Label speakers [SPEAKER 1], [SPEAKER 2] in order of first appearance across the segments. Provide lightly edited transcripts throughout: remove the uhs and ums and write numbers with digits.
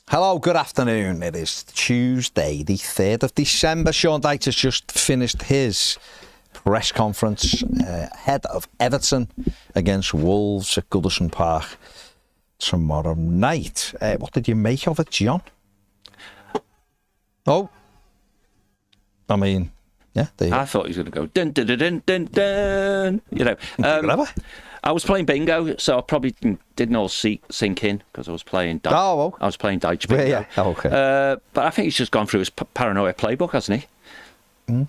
[SPEAKER 1] Hello, good afternoon. It is Tuesday, the 3rd of December. Sean Dyche has just finished his press conference ahead of Everton against Wolves at Goodison Park tomorrow night. What did you make of it, John? Oh, I mean, yeah.
[SPEAKER 2] I thought he was going to go dun dun dun dun dun dun. You know, I was playing bingo, so I probably didn't all sink in because I was playing. I was playing Dyche bingo.
[SPEAKER 1] Yeah. Oh, okay.
[SPEAKER 2] But I think he's just gone through his paranoia playbook, hasn't he?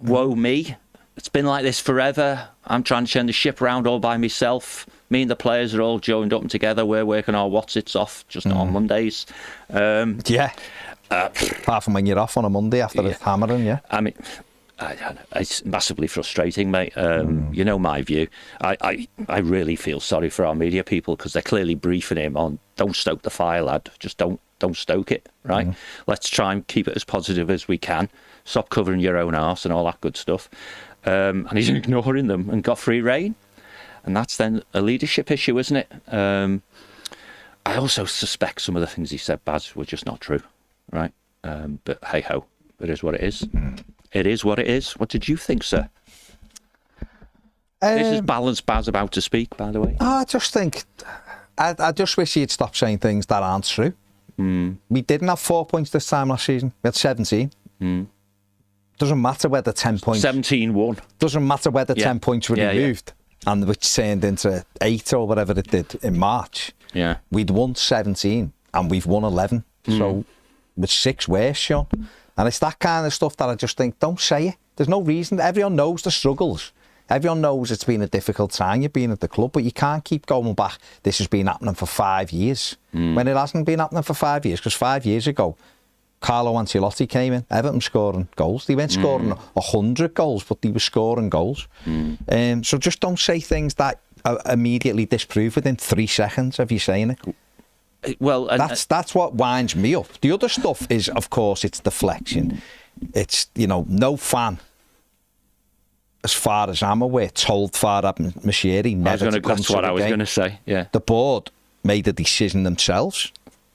[SPEAKER 2] Woe me! It's been like this forever. I'm trying to turn the ship around all by myself. Me and the players are all joined up together. We're working our what's-its off just on Mondays.
[SPEAKER 1] Yeah. Apart from when you're off on a Monday after the hammering, yeah.
[SPEAKER 2] I mean, it's massively frustrating, mate. You know my view. I really feel sorry for our media people because they're clearly briefing him on don't stoke the fire, lad. Just don't stoke it, right? Let's try and keep it as positive as we can. Stop covering your own arse and all that good stuff. And he's ignoring them and got free rein. And that's then a leadership issue, isn't it? I also suspect some of the things he said, Baz, were just not true, right? But hey-ho, it is what it is. It is what it is. What did you think, sir? This is balanced Baz about to speak, by the way.
[SPEAKER 1] I just think, I just wish he'd stop saying things that aren't true. We didn't have 4 points this time last season. We had 17. Doesn't matter whether 10 points...
[SPEAKER 2] 17-1.
[SPEAKER 1] Doesn't matter whether 10 points were removed, and which turned into 8 or whatever it did in March.
[SPEAKER 2] Yeah.
[SPEAKER 1] We'd won 17, and we've won 11. So, with 6 worse, Sean. And it's that kind of stuff that I just think, don't say it. There's no reason. Everyone knows the struggles. Everyone knows it's been a difficult time. You've been at the club, but you can't keep going back. This has been happening for 5 years. When it hasn't been happening for 5 years, because 5 years ago, Carlo Ancelotti came in, Everton scoring goals. They weren't scoring 100 goals, but they were scoring goals. So just don't say things that are immediately disprove within 3 seconds of you saying it.
[SPEAKER 2] Well,
[SPEAKER 1] that's what winds me up. The other stuff is, of course, it's deflection. It's, no fan, as far as I'm aware, told Farhad Moshiri never to come to the game.
[SPEAKER 2] That's what I was going to say, yeah.
[SPEAKER 1] The board made a decision themselves.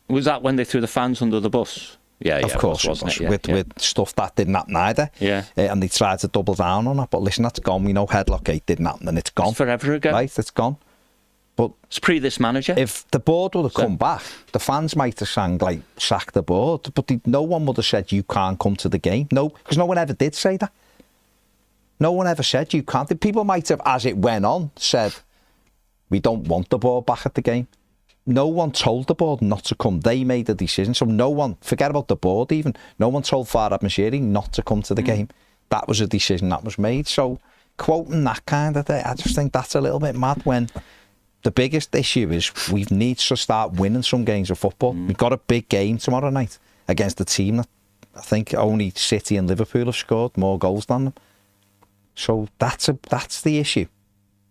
[SPEAKER 2] Was that when they threw the fans under the bus? Yeah,
[SPEAKER 1] of course,
[SPEAKER 2] wasn't it?
[SPEAKER 1] With stuff that didn't happen either.
[SPEAKER 2] Yeah.
[SPEAKER 1] And they tried to double down on that. But listen, that's gone. We know Headlock Gate didn't happen and it's gone.
[SPEAKER 2] It's forever ago.
[SPEAKER 1] Right, it's gone. But
[SPEAKER 2] it's pre this manager.
[SPEAKER 1] If the board would have come back, the fans might have sang, sack the board. But no one would have said, you can't come to the game. No, because no one ever did say that. No one ever said you can't. The people might have, as it went on, said, we don't want the board back at the game. No one told the board not to come. They made the decision. So no one, forget about the board even, no one told Farhad Moshiri not to come to the game. That was a decision that was made. So quoting that kind of thing, I just think that's a little bit mad when the biggest issue is we need to start winning some games of football. We've got a big game tomorrow night against a team that I think only City and Liverpool have scored more goals than them. So that's the issue.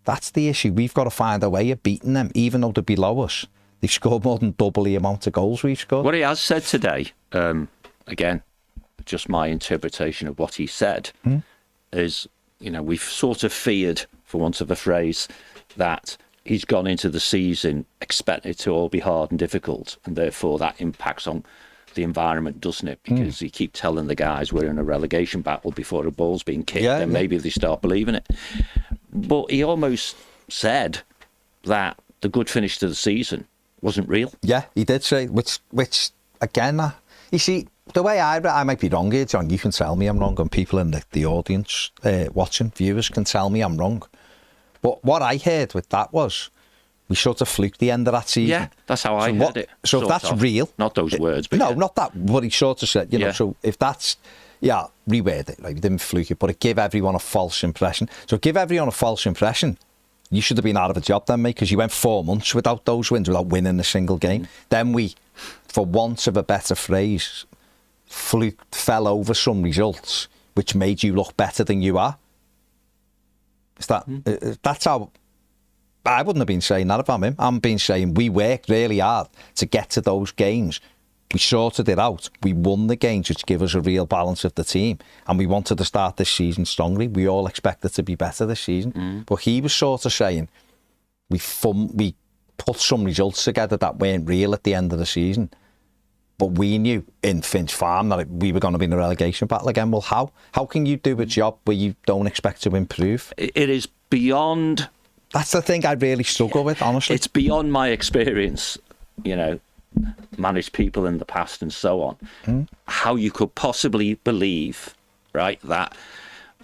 [SPEAKER 1] That's the issue. We've got to find a way of beating them, even though they're below us. They've scored more than double the amount of goals we've scored.
[SPEAKER 2] What he has said today, again, just my interpretation of what he said, is, we've sort of feared, for want of a phrase, that he's gone into the season expecting it to all be hard and difficult, and therefore that impacts on the environment, doesn't it? Because you keep telling the guys we're in a relegation battle before a ball's being kicked, and maybe they start believing it. But he almost said that the good finish to the season wasn't real.
[SPEAKER 1] Yeah, he did say, which again, you see, the way I might be wrong here, John, you can tell me I'm wrong, and people in the audience watching, viewers, can tell me I'm wrong. But what I heard with that was, we sort of fluked the end of that season.
[SPEAKER 2] Yeah, that's how I heard it.
[SPEAKER 1] So if that's real...
[SPEAKER 2] Not those words, but
[SPEAKER 1] no, not that, what he sort of said, so if that's... Yeah, reword it, like, we didn't fluke it, but it gave everyone a false impression. So give everyone a false impression. You should have been out of a job then, mate, because you went 4 months without those wins, without winning a single game. Then we, for want of a better phrase, fell over some results, which made you look better than you are. Is that, that's how... I wouldn't have been saying that about him. I'm been saying we worked really hard to get to those games. We sorted it out. We won the games, which give us a real balance of the team. And we wanted to start this season strongly. We all expected to be better this season. But he was sort of saying we put some results together that weren't real at the end of the season. but we knew in Finch Farm that we were going to be in a relegation battle again. Well, how? How can you do a job where you don't expect to improve?
[SPEAKER 2] It is beyond...
[SPEAKER 1] That's the thing I really struggle with, honestly.
[SPEAKER 2] It's beyond my experience, you know, managed people in the past and so on, how you could possibly believe, right, that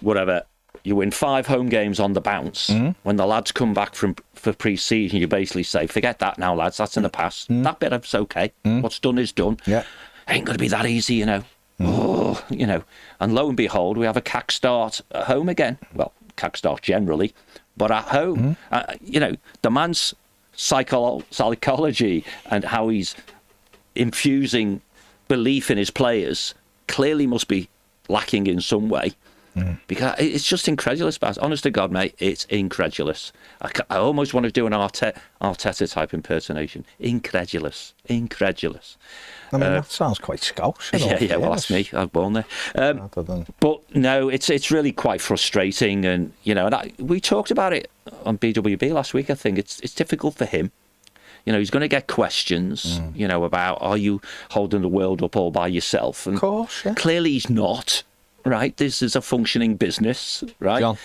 [SPEAKER 2] whatever, you win 5 home games on the bounce, when the lads come back for pre-season, you basically say, forget that now, lads, that's in the past. That bit of it's okay. What's done is done.
[SPEAKER 1] Yeah.
[SPEAKER 2] Ain't going to be that easy, you know. Oh, you know. And lo and behold, we have a cack start at home again. Well, cack start generally, but at home. You know, the man's psychology and how he's infusing belief in his players clearly must be lacking in some way. Because it's just incredulous, Baz. Honest to God, mate, it's incredulous. I almost want to do an Arteta type impersonation. Incredulous. I mean,
[SPEAKER 1] that sounds quite Scouse.
[SPEAKER 2] Yeah, well, that's me. I was born there. But no, it's really quite frustrating. And, you know, we talked about it on BWB last week, I think. It's difficult for him. You know, he's going to get questions, you know, about, are you holding the world up all by yourself? And
[SPEAKER 1] of course, yeah.
[SPEAKER 2] Clearly he's not. Right, this is a functioning business, right?
[SPEAKER 1] John.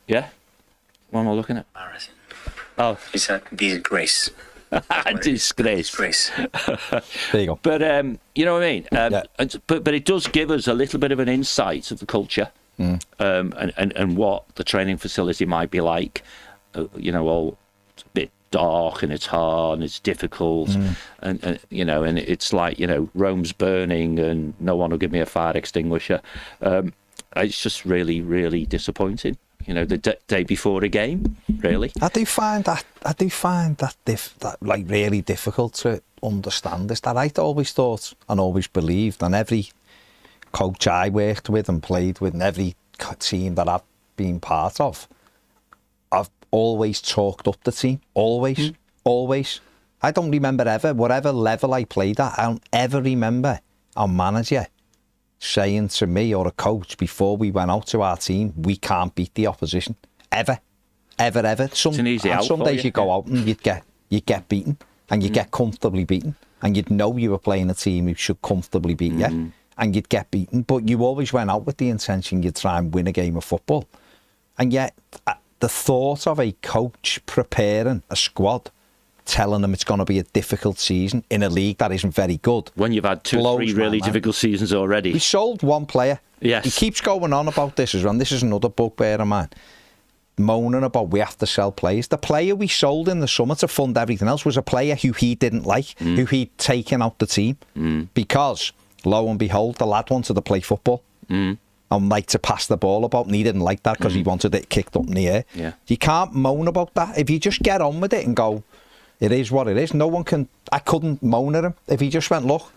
[SPEAKER 2] Yeah? What am I looking at?
[SPEAKER 3] Embarrassing.
[SPEAKER 2] Oh.
[SPEAKER 3] It's a disgrace.
[SPEAKER 2] Disgrace.
[SPEAKER 1] There you go.
[SPEAKER 2] But, you know what I mean? But it does give us a little bit of an insight of the culture and what the training facility might be like. You know, it's a bit dark and it's hard and it's difficult and you know, and it's like, you know, Rome's burning and no one will give me a fire extinguisher. It's just really, really disappointing, you know, the day before a game, really.
[SPEAKER 1] I do find that like really difficult to understand. Is that I'd always thought and always believed, and every coach I worked with and played with and every team that I've been part of, I've always talked up the team. Always. I don't remember ever, whatever level I played at, I don't ever remember our manager saying to me or a coach before we went out to our team, we can't beat the opposition. Ever.
[SPEAKER 2] It's an easy out
[SPEAKER 1] some
[SPEAKER 2] for
[SPEAKER 1] days
[SPEAKER 2] you.
[SPEAKER 1] you go out and you'd get beaten, and you'd get comfortably beaten, and you'd know you were playing a team who should comfortably beat you, and you'd get beaten. But you always went out with the intention you'd try and win a game of football. And yet the thought of a coach preparing a squad, telling them it's going to be a difficult season in a league that isn't very good.
[SPEAKER 2] When you've had 2-3 really difficult seasons already.
[SPEAKER 1] We sold one player.
[SPEAKER 2] Yes.
[SPEAKER 1] He keeps going on about this as well. And this is another bugbear of mine. Moaning about we have to sell players. The player we sold in the summer to fund everything else was a player who he didn't like, who he'd taken out the team. Because, lo and behold, the lad wanted to play football. And like to pass the ball about, and he didn't like that because he wanted it kicked up in the air.
[SPEAKER 2] Yeah.
[SPEAKER 1] You can't moan about that. If you just get on with it and go, it is what it is. No one can. I couldn't moan at him if he just went, look,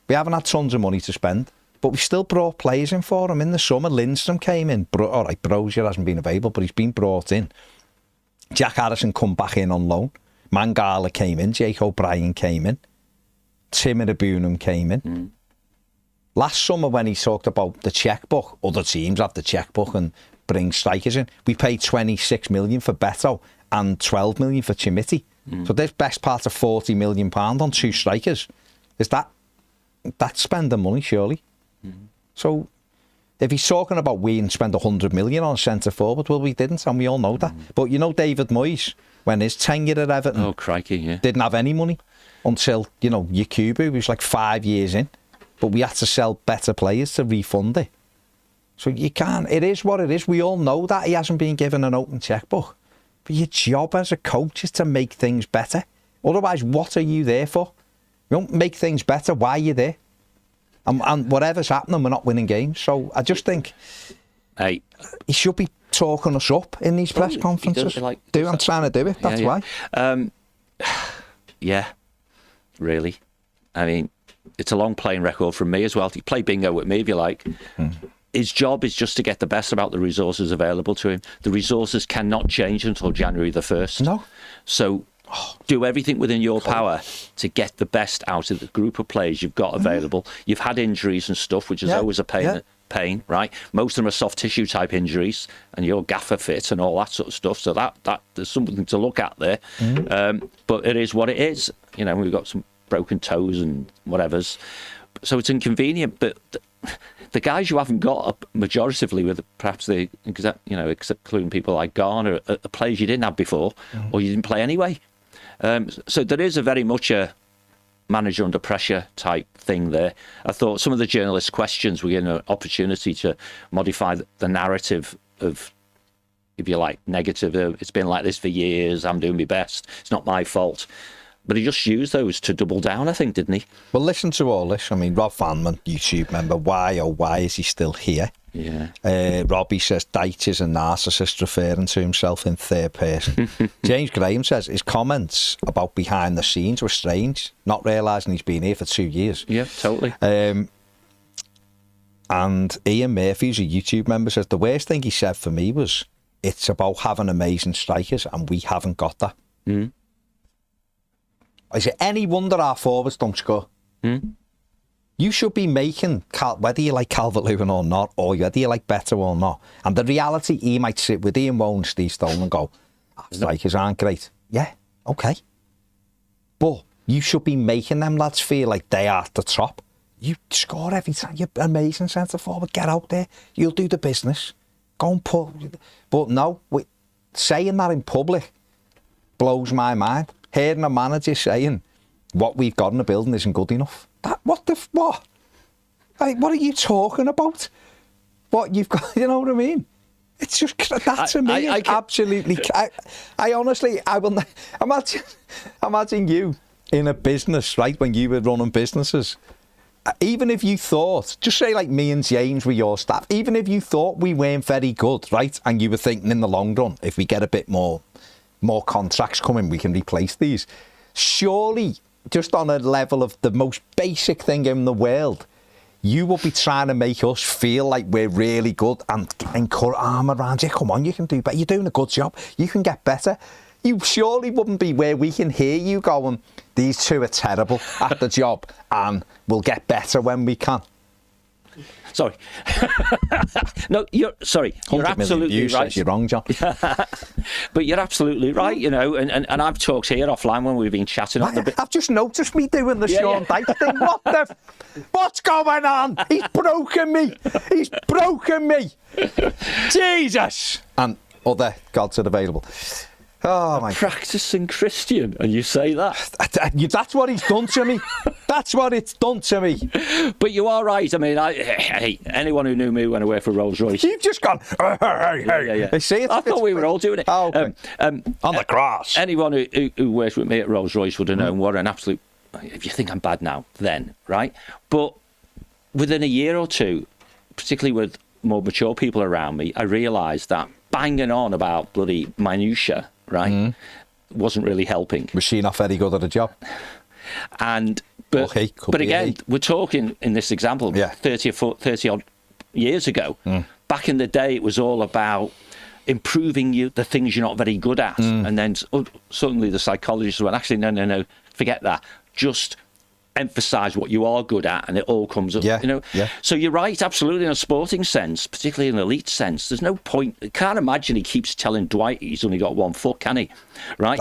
[SPEAKER 1] we haven't had tons of money to spend, but we still brought players in for him in the summer. Lindstrom came in. All right, Brozier hasn't been available, but he's been brought in. Jack Harrison come back in on loan. Mangala came in. Jake O'Brien came in. Tim Irabunum came in. Last summer when he talked about the chequebook, other teams have the chequebook and bring strikers in. We paid 26 million for Beto and 12 million for Chimiti. So there's best part of £40 million on 2 strikers. Is that's spending money, surely? So if he's talking about we didn't spend 100 million on a centre forward, well, we didn't, and we all know that. But you know, David Moyes, when his tenure at Everton,
[SPEAKER 2] oh crikey, yeah,
[SPEAKER 1] didn't have any money until, you know, Yakubu was like 5 years in. But we had to sell better players to refund it. So you can't. It is what it is. We all know that he hasn't been given an open chequebook. But your job as a coach is to make things better. Otherwise, what are you there for? You don't make things better. Why are you there? And whatever's happening, we're not winning games. So I just think he should be talking us up in these press conferences. I'm trying to do it. That's why.
[SPEAKER 2] Yeah, really. I mean, it's a long playing record from me as well. He play bingo with me if you like. His job is just to get the best about the resources available to him. The resources cannot change until January the 1st.
[SPEAKER 1] No.
[SPEAKER 2] So do everything within your power to get the best out of the group of players you've got available. You've had injuries and stuff, which is always a pain, right? Most of them are soft tissue type injuries, and you're gaffer fit and all that sort of stuff. So that there's something to look at there. But it is what it is. You know, we've got some broken toes and whatever's. So it's inconvenient, but the guys you haven't got, majoritively, with perhaps including people like Garner, are players you didn't have before, or you didn't play anyway. So there is a very much a manager under pressure type thing there. I thought some of the journalists' questions were given an opportunity to modify the narrative of, if you like, negative. It's been like this for years. I'm doing my best. It's not my fault. But he just used those to double down, I think, didn't he?
[SPEAKER 1] Well, listen to all this. I mean, Rob Vanman, YouTube member, why is he still here?
[SPEAKER 2] Yeah.
[SPEAKER 1] Robbie says Dyche is a narcissist, referring to himself in third person. James Graham says his comments about behind the scenes were strange, not realising he's been here for 2 years.
[SPEAKER 2] Yeah, totally.
[SPEAKER 1] And Ian Murphy's a YouTube member, says the worst thing he said for me was, it's about having amazing strikers and we haven't got that.
[SPEAKER 2] Mm.
[SPEAKER 1] Is it any wonder our forwards don't score? You should be making, whether you like Calvert-Lewin or not, or whether you like Beto or not. And the reality, he might sit with Ian Woan, Steve Stone and go, strikers aren't great. Yeah, okay. But you should be making them lads feel like they are at the top. You score every time. You're amazing centre forward. Get out there. You'll do the business. Go and put... But no, saying that in public blows my mind. Hearing a manager saying what we've got in the building isn't good enough. What? Like, what are you talking about? What you've got, you know what I mean? It's just, that to me is absolutely... I honestly, I will imagine you in a business, right, when you were running businesses. Even if you thought, just say like me and James with your staff, even if you thought we weren't very good, right, and you were thinking in the long run, if we get a bit more contracts coming, we can replace these. Surely, just on a level of the most basic thing in the world, you will be trying to make us feel like we're really good and encourage arm around you. Come on, you can do better. You're doing a good job. You can get better. You surely wouldn't be where we can hear you going, these two are terrible at the job and we'll get better when we can.
[SPEAKER 2] Sorry. No, you're absolutely right.
[SPEAKER 1] You're wrong, John.
[SPEAKER 2] But you're absolutely right, you know, and I've talked here offline when we've been chatting on the bit.
[SPEAKER 1] I've just noticed me doing the Sean Dyche thing. What's going on? He's broken me. He's broken me. Jesus. And other gods are available. Oh, my
[SPEAKER 2] practicing Christian, and you say that?
[SPEAKER 1] That's what he's done to me. That's what it's done to me.
[SPEAKER 2] But you are right. I mean, hey, anyone who knew me when I worked for Rolls-Royce...
[SPEAKER 1] You've just gone, hey.
[SPEAKER 2] Yeah.
[SPEAKER 1] I see it.
[SPEAKER 2] I thought we were all doing it.
[SPEAKER 1] Oh, okay.
[SPEAKER 2] On
[SPEAKER 1] the grass.
[SPEAKER 2] Anyone who worked with me at Rolls-Royce would have known what an absolute... If you think I'm bad now, then, right? But within a year or two, particularly with more mature people around me, I realised that banging on about bloody minutiae, right, wasn't really helping.
[SPEAKER 1] Was she not very good at the job?
[SPEAKER 2] But again, we're talking in this example 30 odd years ago. Back in the day, it was all about improving the things you're not very good at. And then suddenly the psychologists went, actually, no, forget that. Just emphasise what you are good at, and it all comes up. You know. So you're right, absolutely. In a sporting sense, particularly in an elite sense, there's no point. I can't imagine he keeps telling Dwight he's only got 1 foot, can he? Right?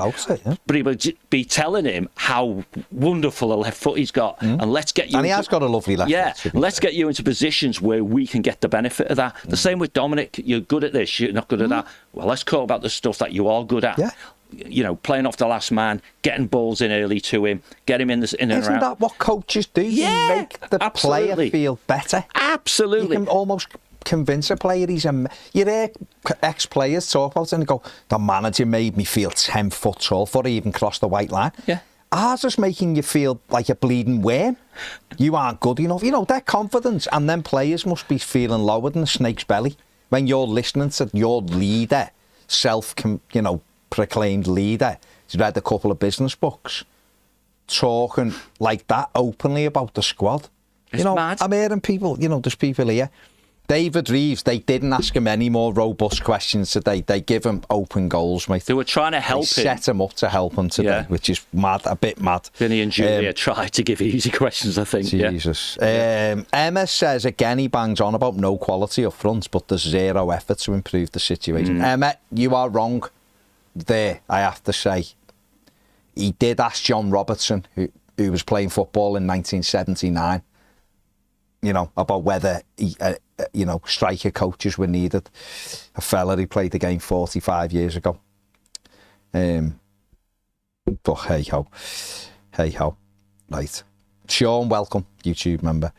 [SPEAKER 2] But he would be telling him how wonderful a left foot he's got, and let's get you.
[SPEAKER 1] And he has got a lovely left foot.
[SPEAKER 2] Let's get you into positions where we can get the benefit of that. The same with Dominic. You're good at this. You're not good at that. Well, let's talk about the stuff that you are good at. You know, playing off the last man, getting balls in early to him, get him in and around.
[SPEAKER 1] Isn't that what coaches do? You make the player feel better.
[SPEAKER 2] Absolutely.
[SPEAKER 1] You can almost convince a player he's a... You hear ex-players talk about it and go, the manager made me feel 10 foot tall before I even crossed the white line. Ours is making you feel like a bleeding worm. You aren't good enough. You know, their confidence. And then players must be feeling lower than a snake's belly when you're listening to your leader, proclaimed leader, he's read a couple of business books, talking like that openly about the squad.
[SPEAKER 2] It's mad.
[SPEAKER 1] I'm hearing people, there's people here. David Reeves, they didn't ask him any more robust questions today. They give him open goals, mate.
[SPEAKER 2] They were trying to help him.
[SPEAKER 1] Set him up to help him today, which is mad, a bit mad.
[SPEAKER 2] Vinny and Julia tried to give easy questions, I think.
[SPEAKER 1] Jesus. Emma says, again, he bangs on about no quality up front, but there's zero effort to improve the situation. Emma, you are wrong there, I have to say. He did ask John Robertson, who was playing football in 1979, you know, about whether, you know, striker coaches were needed. A fella who played the game 45 years ago. But hey-ho. Hey-ho. Right. Sean, welcome, YouTube member.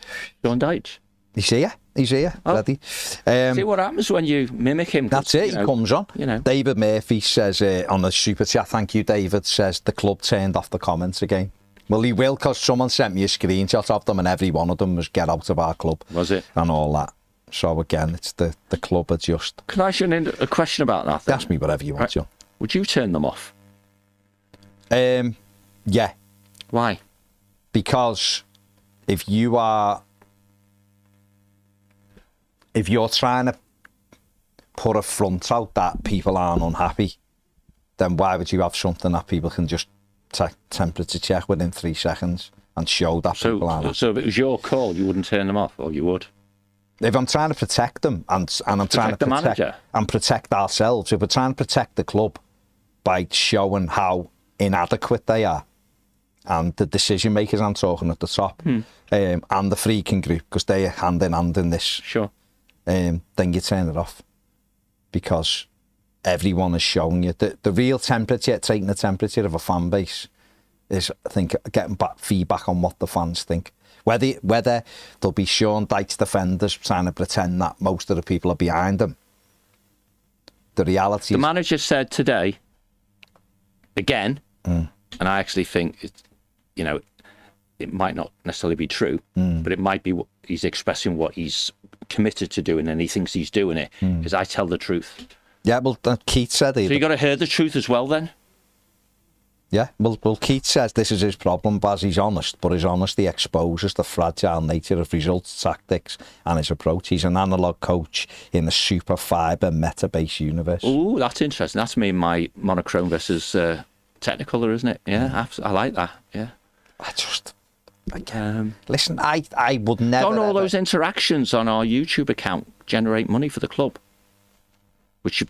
[SPEAKER 2] Sean Dyche.
[SPEAKER 1] He's here. He's here, ready.
[SPEAKER 2] See what happens when you mimic him.
[SPEAKER 1] That's it, he comes on.
[SPEAKER 2] You know.
[SPEAKER 1] David Murphy says on the super chat, thank you, David, says the club turned off the comments again. Well, he will, because someone sent me a screenshot of them and every one of them was get out of our club.
[SPEAKER 2] Was it?
[SPEAKER 1] And all that. So again, it's the club are just...
[SPEAKER 2] Can I ask you a question about that then?
[SPEAKER 1] Ask me whatever you want, John.
[SPEAKER 2] Would you turn them off?
[SPEAKER 1] Yeah.
[SPEAKER 2] Why?
[SPEAKER 1] Because if you're trying to put a front out that people aren't unhappy, then why would you have something that people can just temperature check within 3 seconds and show that people aren't happy?
[SPEAKER 2] So if it was your call, you wouldn't turn them off, or you would?
[SPEAKER 1] If I'm trying to protect them and I'm trying to protect ourselves, if we're trying to protect the club by showing how inadequate they are, and the decision makers I'm talking at the top, and the freaking group, because they are hand in hand in this.
[SPEAKER 2] Sure.
[SPEAKER 1] Then you turn it off, because everyone is showing you the real temperature, taking the temperature of a fan base is, I think, getting back feedback on what the fans think. Whether there'll be Sean Dyche defenders trying to pretend that most of the people are behind them. The reality
[SPEAKER 2] The
[SPEAKER 1] is,
[SPEAKER 2] manager said today, again, and I actually think it's, you know, it might not necessarily be true, but it might be he's expressing what he's committed to doing, and he thinks he's doing it, because I tell the truth.
[SPEAKER 1] Yeah, well, Keith said it.
[SPEAKER 2] So you got to hear the truth as well, then?
[SPEAKER 1] Yeah, well, Keith says this is his problem, Baz. He's honest, but his honesty exposes the fragile nature of results, tactics, and his approach. He's an analog coach in the super fibre meta-based universe.
[SPEAKER 2] Oh, that's interesting. That's me, my monochrome versus technicolor, isn't it? Yeah, I like that. Yeah.
[SPEAKER 1] I just... listen, I would never...
[SPEAKER 2] Don't all those interactions on our YouTube account generate money for the club? Which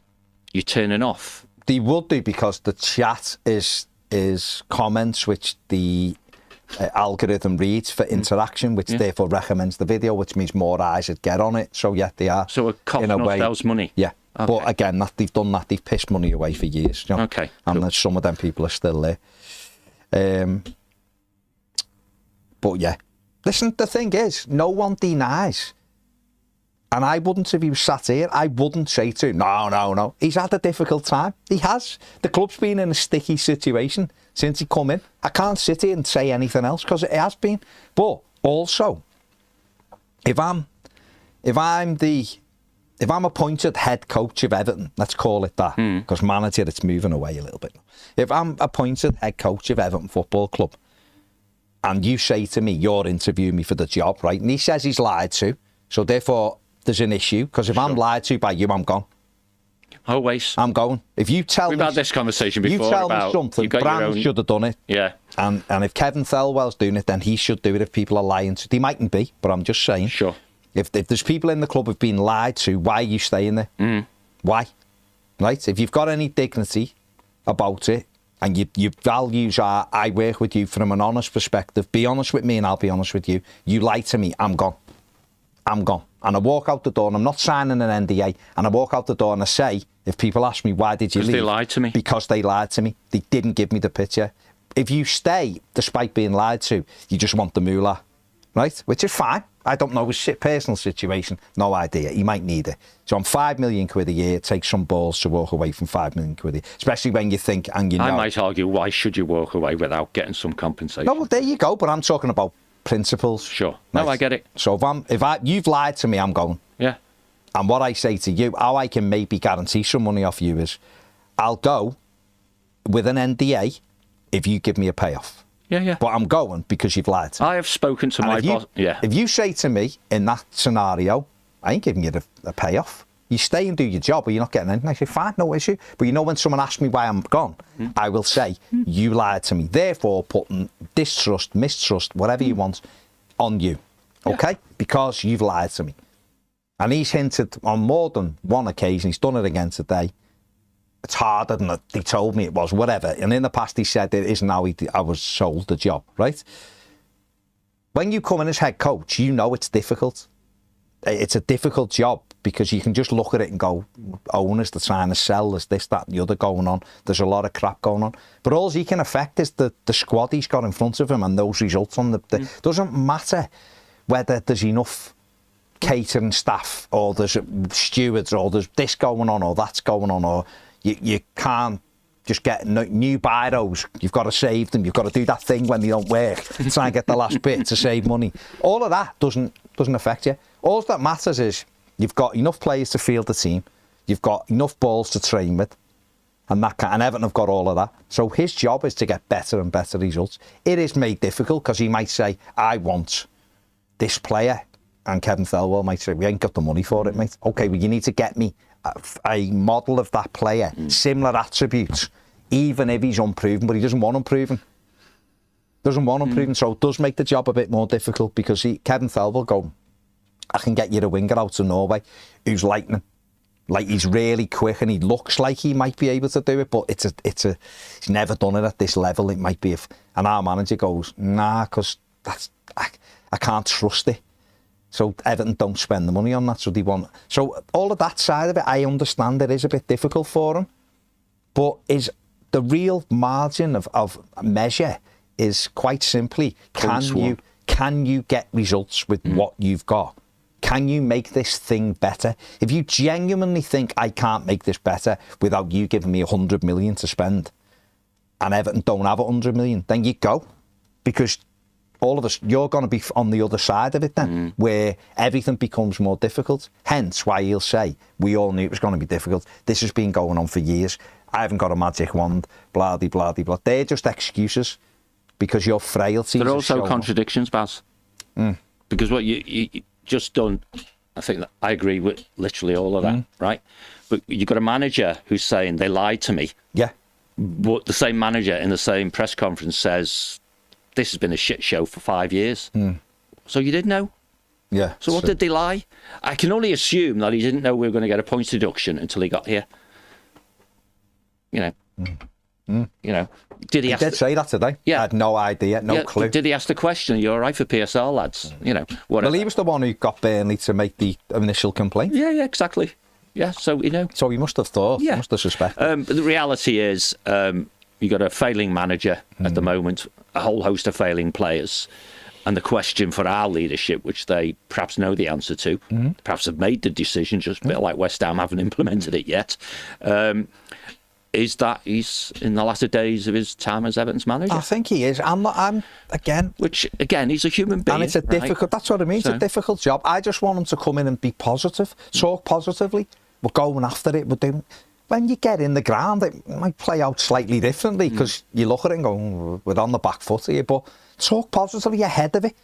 [SPEAKER 2] you're turning off?
[SPEAKER 1] They would do, because the chat is comments which the algorithm reads for interaction, which therefore recommends the video, which means more eyes would get on it. So yeah, they are.
[SPEAKER 2] So it costs those money?
[SPEAKER 1] Yeah. Okay. But again, they've done that. They've pissed money away for years. You know?
[SPEAKER 2] Okay.
[SPEAKER 1] And cool. Some of them people are still there. But yeah, listen, the thing is, no one denies. And I wouldn't, if he was sat here, I wouldn't say to him, no. He's had a difficult time. He has. The club's been in a sticky situation since he come in. I can't sit here and say anything else, because it has been. But also, if I'm appointed head coach of Everton, let's call it that, because manager, it's moving away a little bit. If I'm appointed head coach of Everton Football Club, and you say to me, you're interviewing me for the job, right? And he says he's lied to, so therefore there's an issue, because if I'm lied to by you, I'm gone.
[SPEAKER 2] Always.
[SPEAKER 1] I'm going. If you tell me...
[SPEAKER 2] We've had this conversation before.
[SPEAKER 1] You tell me something, Brand should have done it.
[SPEAKER 2] Yeah.
[SPEAKER 1] And if Kevin Thelwell's doing it, then he should do it if people are lying to... They mightn't be, but I'm just saying.
[SPEAKER 2] Sure.
[SPEAKER 1] If there's people in the club who've been lied to, why are you staying there? Why? Right? If you've got any dignity about it, and your values are, I work with you from an honest perspective, be honest with me and I'll be honest with you. You lie to me, I'm gone. I'm gone. And I walk out the door, and I'm not signing an NDA, and I walk out the door and I say, if people ask me, why did you leave?
[SPEAKER 2] Because they lied to me.
[SPEAKER 1] Because they lied to me. They didn't give me the picture. If you stay, despite being lied to, you just want the moolah, right? Which is fine. I don't know his personal situation. No idea. He might need it. So on £5 million a year, it takes some balls to walk away from £5 million a year, especially when you think, and you know...
[SPEAKER 2] I might argue, why should you walk away without getting some compensation?
[SPEAKER 1] No, well, there you go. But I'm talking about principles.
[SPEAKER 2] Sure. No,
[SPEAKER 1] right?
[SPEAKER 2] I get it.
[SPEAKER 1] So you've lied to me, I'm going.
[SPEAKER 2] Yeah.
[SPEAKER 1] And what I say to you, how I can maybe guarantee some money off you is, I'll go with an NDA if you give me a payoff.
[SPEAKER 2] Yeah.
[SPEAKER 1] But I'm going because you've lied to me.
[SPEAKER 2] I have spoken to my boss. Yeah.
[SPEAKER 1] If you say to me in that scenario, I ain't giving you a payoff. You stay and do your job, or you're not getting anything. I say, fine, no issue. But you know, when someone asks me why I'm gone, I will say, you lied to me. Therefore, putting distrust, mistrust, whatever you want, on you. Okay? Yeah. Because you've lied to me. And he's hinted on more than one occasion, he's done it again today, it's harder than they told me it was, whatever. And in the past, he said it isn't how I was sold the job, right? When you come in as head coach, you know it's difficult. It's a difficult job because you can just look at it and go, owners, they're trying to sell, there's this, that and the other going on. There's a lot of crap going on. But all he can affect is the squad he's got in front of him and those results on the doesn't matter whether there's enough catering staff or there's stewards or there's this going on or that's going on, or you can't just get new biros. You've got to save them. You've got to do that thing when they don't work. Try and get the last bit to save money. All of that doesn't affect you. All that matters is you've got enough players to field the team. You've got enough balls to train with. And Everton have got all of that. So his job is to get better and better results. It is made difficult because he might say, I want this player. And Kevin Thelwell might say, we ain't got the money for it, mate. OK, well, you need to get me a model of that player, similar attributes, even if he's unproven, but he doesn't want unproven. So it does make the job a bit more difficult because Kevin Thelwell go, I can get you a winger out of Norway who's lightning. Like, he's really quick and he looks like he might be able to do it, but he's never done it at this level. It might be and our manager goes, nah, because I can't trust it. So Everton don't spend the money on that, so they want. So all of that side of it, I understand it is a bit difficult for him, but is the real margin of measure is quite simply, can you get results with what you've got? Can you make this thing better? If you genuinely think I can't make this better without you giving me 100 million to spend, and Everton don't have 100 million, then you go, because all of us, you're going to be on the other side of it then, where everything becomes more difficult. Hence why he'll say, we all knew it was going to be difficult. This has been going on for years. I haven't got a magic wand, blah, blah, blah, blah. They're just excuses because your frailty.
[SPEAKER 2] There are also contradictions, Baz. Because what you just done, I think that I agree with literally all of that, right? But you've got a manager who's saying they lied to me.
[SPEAKER 1] Yeah.
[SPEAKER 2] But the same manager in the same press conference says, this has been a shit show for 5 years. So you did know?
[SPEAKER 1] Yeah.
[SPEAKER 2] So what did they lie? I can only assume that he didn't know we were going to get a points deduction until he got here. You know, did he
[SPEAKER 1] did say that today?
[SPEAKER 2] Yeah.
[SPEAKER 1] I had no idea, no clue.
[SPEAKER 2] Did he ask the question, you're all right for PSL, lads? You know, whatever.
[SPEAKER 1] Well, he was the one who got Burnley to make the initial complaint.
[SPEAKER 2] Yeah, exactly. Yeah, so, you know.
[SPEAKER 1] So he must have thought, must have suspected.
[SPEAKER 2] But the reality is, you've got a failing manager at the moment, a whole host of failing players. And the question for our leadership, which they perhaps know the answer to, perhaps have made the decision, just a bit like West Ham haven't implemented it yet, is that he's in the latter days of his time as Everton's manager.
[SPEAKER 1] I think he is.
[SPEAKER 2] Which, again, he's a human being.
[SPEAKER 1] And it's a difficult, that's what I mean, it's a difficult job. I just want him to come in and be positive, talk positively. We're going after it, we're doing. When you get in the ground, it might play out slightly differently because you look at it and go, we're on the back foot here, but talk positively ahead of it.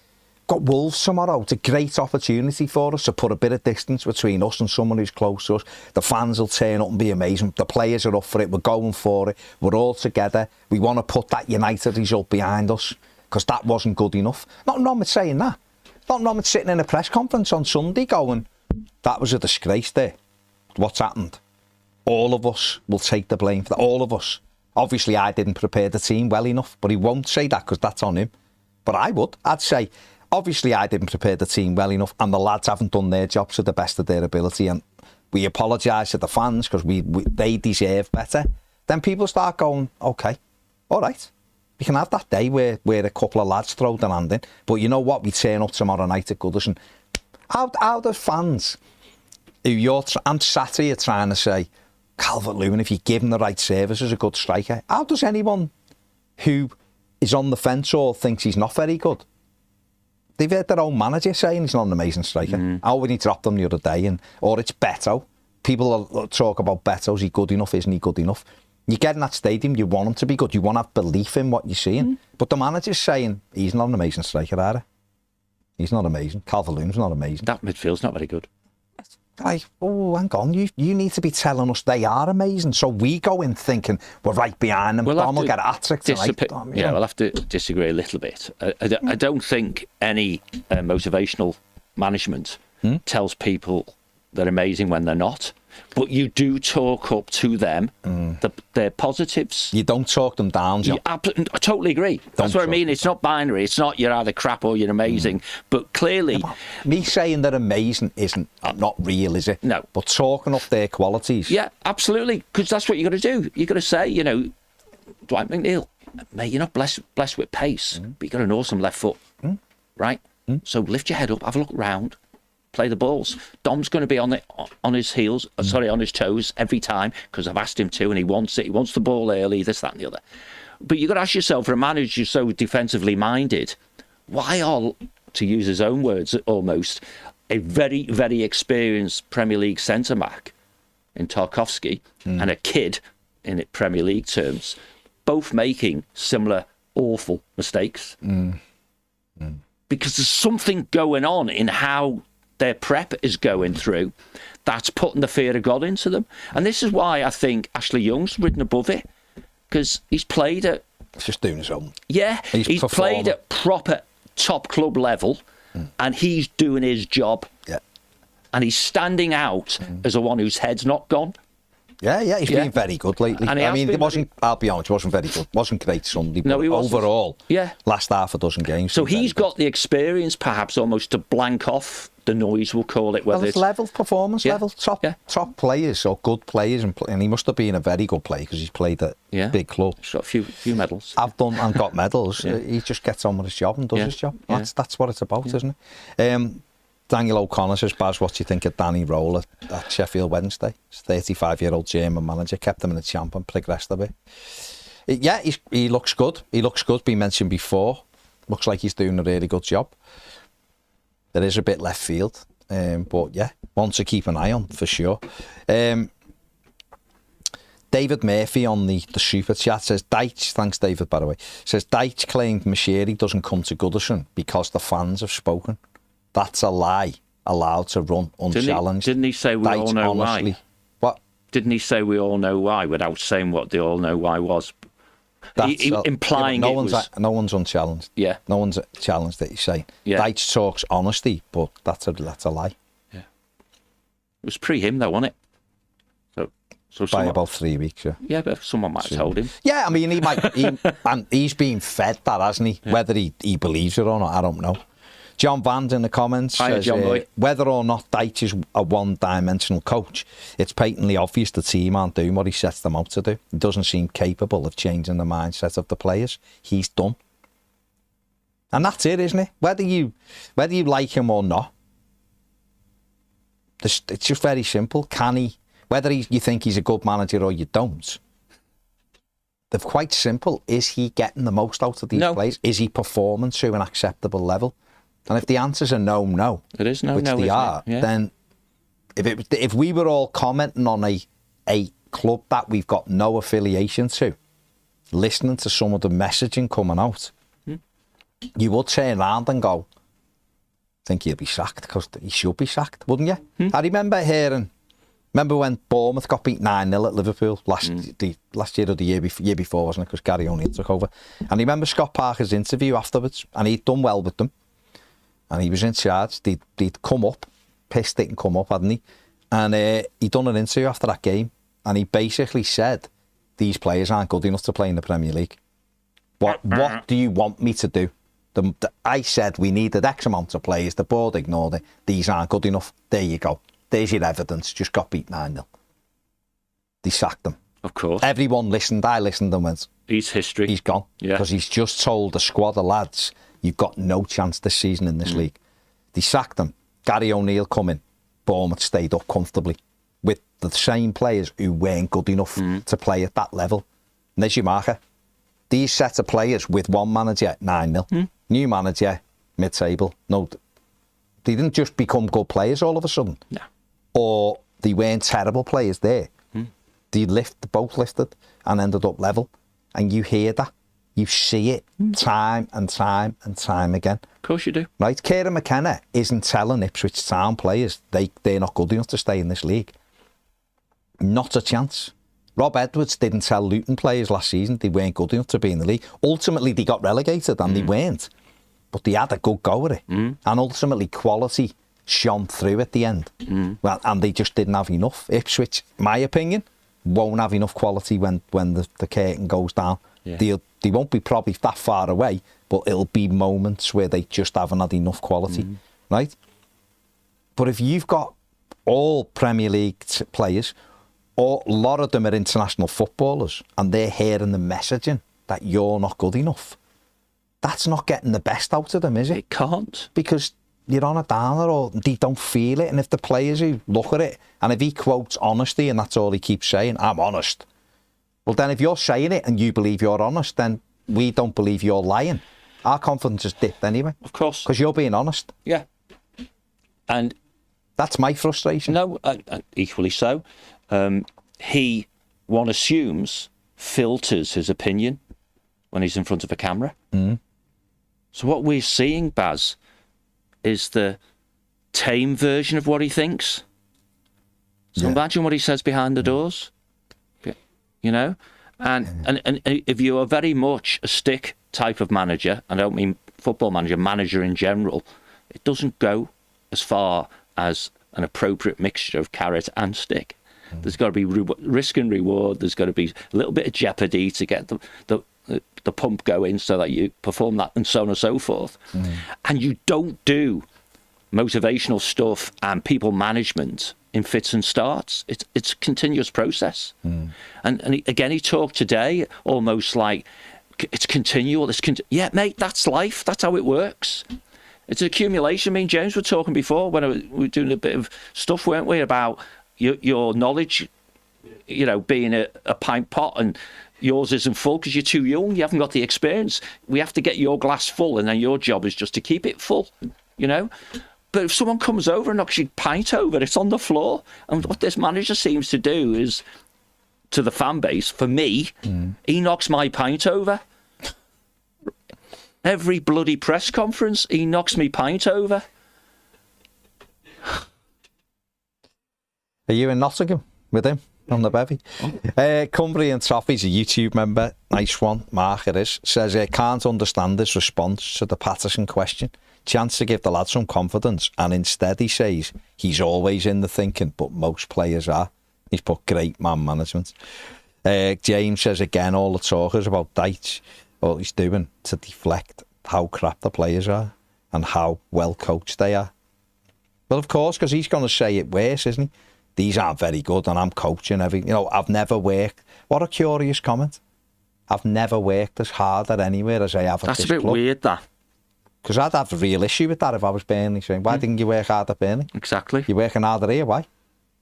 [SPEAKER 1] Got Wolves tomorrow. It's a great opportunity for us to put a bit of distance between us and someone who's close to us. The fans will turn up and be amazing. The players are up for it. We're going for it. We're all together. We want to put that United result behind us because that wasn't good enough. Nothing wrong with saying that. Nothing wrong with sitting in a press conference on Sunday going, that was a disgrace there. What's happened? All of us will take the blame for that. All of us. Obviously, I didn't prepare the team well enough, but he won't say that because that's on him. But I would. I'd say, obviously, I didn't prepare the team well enough, and the lads haven't done their jobs to the best of their ability, and we apologise to the fans because they deserve better. Then people start going, OK, all right, we can have that day where a couple of lads throw their hand in, but you know what? We turn up tomorrow night at Goodison. How do fans who I'm sat here trying to say, Calvert-Lewin, if you give him the right service, is a good striker. How does anyone who is on the fence or thinks he's not very good? They've heard their own manager saying he's not an amazing striker. Oh, when he dropped them the other day, or it's Beto. People talk about Beto. Is he good enough? Isn't he good enough? You get in that stadium, you want him to be good. You want to have belief in what you're seeing. But the manager's saying he's not an amazing striker either. He's not amazing. Calvert-Lewin's not amazing.
[SPEAKER 2] That midfield's not very good.
[SPEAKER 1] Like, oh, hang on, you need to be telling us they are amazing. So we go in thinking we're right behind them. We'll get a hat-trick tonight.
[SPEAKER 2] We'll have to disagree a little bit. I don't think any motivational management tells people they're amazing when they're not. But you do talk up to them their positives.
[SPEAKER 1] You don't talk them down, John.
[SPEAKER 2] I totally agree. That's what I mean. It's not binary. It's not you're either crap or you're amazing. But clearly...
[SPEAKER 1] Me saying they're amazing isn't not real, is it?
[SPEAKER 2] No.
[SPEAKER 1] But talking up their qualities.
[SPEAKER 2] Yeah, absolutely. Because that's what you got to do. You got to say, you know, Dwight McNeil, mate, you're not blessed with pace, but you got an awesome left foot, right? So lift your head up, have a look round, play the balls. Dom's going to be on his heels, on his toes every time because I've asked him to, and he wants it. He wants the ball early, this, that, and the other. But you got to ask yourself, for a manager who's so defensively minded, why are, to use his own words, almost a very, very experienced Premier League centre back in Tarkowski and a kid in Premier League terms, both making similar awful mistakes? Because there's something going on in how their prep is going through that's putting the fear of God into them. And this is why I think Ashley Young's ridden above it, because he's played at...
[SPEAKER 1] He's just doing his own.
[SPEAKER 2] Yeah, he's played at proper top club level, and he's doing his job. Yeah. And he's standing out as the one whose head's not gone.
[SPEAKER 1] Yeah, he's been very good lately. I mean, I'll be honest, it wasn't very good. It wasn't great Sunday, but overall, last half a dozen games.
[SPEAKER 2] So he's got the experience, perhaps, almost to blank off the noise, we'll call it.
[SPEAKER 1] Whether it's level, performance level, top players or good players, and he must have been a very good player because he's played at big clubs.
[SPEAKER 2] He's got a few medals.
[SPEAKER 1] I've done and got medals. He just gets on with his job and does his job. That's what it's about, isn't it? Daniel O'Connor says, Baz, what do you think of Danny Rowell at Sheffield Wednesday? He's a 35-year-old German manager, kept him in the champ and progressed a bit. He looks good. He looks good, been mentioned before. Looks like he's doing a really good job. There is a bit left field, but one to keep an eye on for sure. David Murphy on the super chat says, Dyche, thanks David by the way, says Dyche claimed Mashiri doesn't come to Goodison because the fans have spoken. That's a lie. Allowed to run unchallenged.
[SPEAKER 2] Didn't he say we
[SPEAKER 1] Dyche,
[SPEAKER 2] all know
[SPEAKER 1] honestly,
[SPEAKER 2] why?
[SPEAKER 1] What?
[SPEAKER 2] Didn't he say we all know why without saying what the all know why was? Implying
[SPEAKER 1] no one's unchallenged.
[SPEAKER 2] Yeah.
[SPEAKER 1] No one's challenged that he's saying.
[SPEAKER 2] Yeah.
[SPEAKER 1] Dyche talks honesty, but that's a lie.
[SPEAKER 2] Yeah. It was pre-him though, wasn't it? So
[SPEAKER 1] by about 3 weeks,
[SPEAKER 2] Yeah, but someone might have told him.
[SPEAKER 1] Yeah, I mean, and he's been fed that, hasn't he? Yeah. Whether he believes it or not, I don't know. John Van's in the comments says, whether or not Dyche is a one-dimensional coach, it's patently obvious the team aren't doing what he sets them out to do. He doesn't seem capable of changing the mindset of the players. He's done. And that's it, isn't it? Whether you like him or not, it's just very simple. Can he, whether you think he's a good manager or you don't, they're quite simple. Is he getting the most out of these players? Is he performing to an acceptable level? And if the answers are no,
[SPEAKER 2] it is no,
[SPEAKER 1] which they are, then if we were all commenting on a club that we've got no affiliation to, listening to some of the messaging coming out, you would turn around and go, I think he'll be sacked, because he should be sacked, wouldn't you? I remember when Bournemouth got beat 9-0 at Liverpool last year or the year before, wasn't it? Because Gary O'Neill took over. And I remember Scott Parker's interview afterwards, and he'd done well with them. And he was in charge. They'd come up, pissed didn't come up, hadn't he? And he'd done an interview after that game, and he basically said, these players aren't good enough to play in the Premier League. What do you want me to do? I said we needed X amount of players. The board ignored it. These aren't good enough. There you go. There's your evidence. Just got beat 9-0. They sacked them.
[SPEAKER 2] Of course.
[SPEAKER 1] Everyone listened. I listened and went,
[SPEAKER 2] he's history.
[SPEAKER 1] He's gone. Because he's just told a squad of lads, you've got no chance this season in this league. They sacked him. Gary O'Neill come in. Bournemouth stayed up comfortably with the same players who weren't good enough to play at that level. And there's your marker. These set of players with one manager, 9-0. New manager, mid-table. No, they didn't just become good players all of a sudden.
[SPEAKER 2] No.
[SPEAKER 1] Or they weren't terrible players there. They both lifted and ended up level. And you hear that. You see it time and time and time again.
[SPEAKER 2] Of course you do.
[SPEAKER 1] Right? Kieran McKenna isn't telling Ipswich Town players they're not good enough to stay in this league. Not a chance. Rob Edwards didn't tell Luton players last season they weren't good enough to be in the league. Ultimately, they got relegated and they weren't. But they had a good go at it. And ultimately, quality shone through at the end. Well, and they just didn't have enough. Ipswich, my opinion, won't have enough quality when the curtain goes down.
[SPEAKER 2] Yeah.
[SPEAKER 1] They won't be probably that far away, but it'll be moments where they just haven't had enough quality, right? But if you've got all Premier League players, or a lot of them are international footballers, and they're hearing the messaging that you're not good enough, that's not getting the best out of them, is it?
[SPEAKER 2] It can't.
[SPEAKER 1] Because you're on a downer, or they don't feel it. And if the players who look at it, and if he quotes honesty and that's all he keeps saying, I'm honest. Well, then if you're saying it and you believe you're honest, then we don't believe you're lying. Our confidence is dipped anyway.
[SPEAKER 2] Of course.
[SPEAKER 1] Because you're being honest.
[SPEAKER 2] Yeah. And
[SPEAKER 1] that's my frustration.
[SPEAKER 2] No, equally so. One assumes, filters his opinion when he's in front of a camera. So what we're seeing, Baz, is the tame version of what he thinks. So imagine what he says behind the doors. You know? And if you are very much a stick type of manager, and I don't mean football manager in general, it doesn't go as far as an appropriate mixture of carrot and stick. There's got to be risk and reward. There's got to be a little bit of jeopardy to get the pump going so that you perform that, and so on and so forth. And you don't do motivational stuff and people management in fits and starts. It's a continuous process. And again, he talked today almost like it's continual. Yeah, mate, that's life. That's how it works. It's an accumulation. Me and James were talking before when we were doing a bit of stuff, weren't we, about your knowledge, you know, being a pint pot, and yours isn't full because you're too young. You haven't got the experience. We have to get your glass full, and then your job is just to keep it full, you know. But if someone comes over and knocks your pint over, it's on the floor. And what this manager seems to do is, to the fan base, for me, he knocks my pint over. Every bloody press conference, he knocks me pint over.
[SPEAKER 1] Are you in Nottingham with him on the bevy? Cumbrian Toffee's a YouTube member. Nice one. Mark it is. Says, can't understand his response to the Patterson question. Chance to give the lad some confidence, and instead he says he's always in the thinking, but most players are. He's put great man management. James says again, all the talk is about Dyche. All he's doing to deflect how crap the players are and how well coached they are. Well, of course, because he's going to say it worse, isn't he? These aren't very good, and I'm coaching everything. You know, I've never worked. What a curious comment. I've never worked as hard at anywhere as I have at this club.
[SPEAKER 2] That's a bit weird, that.
[SPEAKER 1] Because I'd have a real issue with that if I was Burnley, saying, why didn't you work hard at Burnley?
[SPEAKER 2] Exactly.
[SPEAKER 1] You're working harder here, why?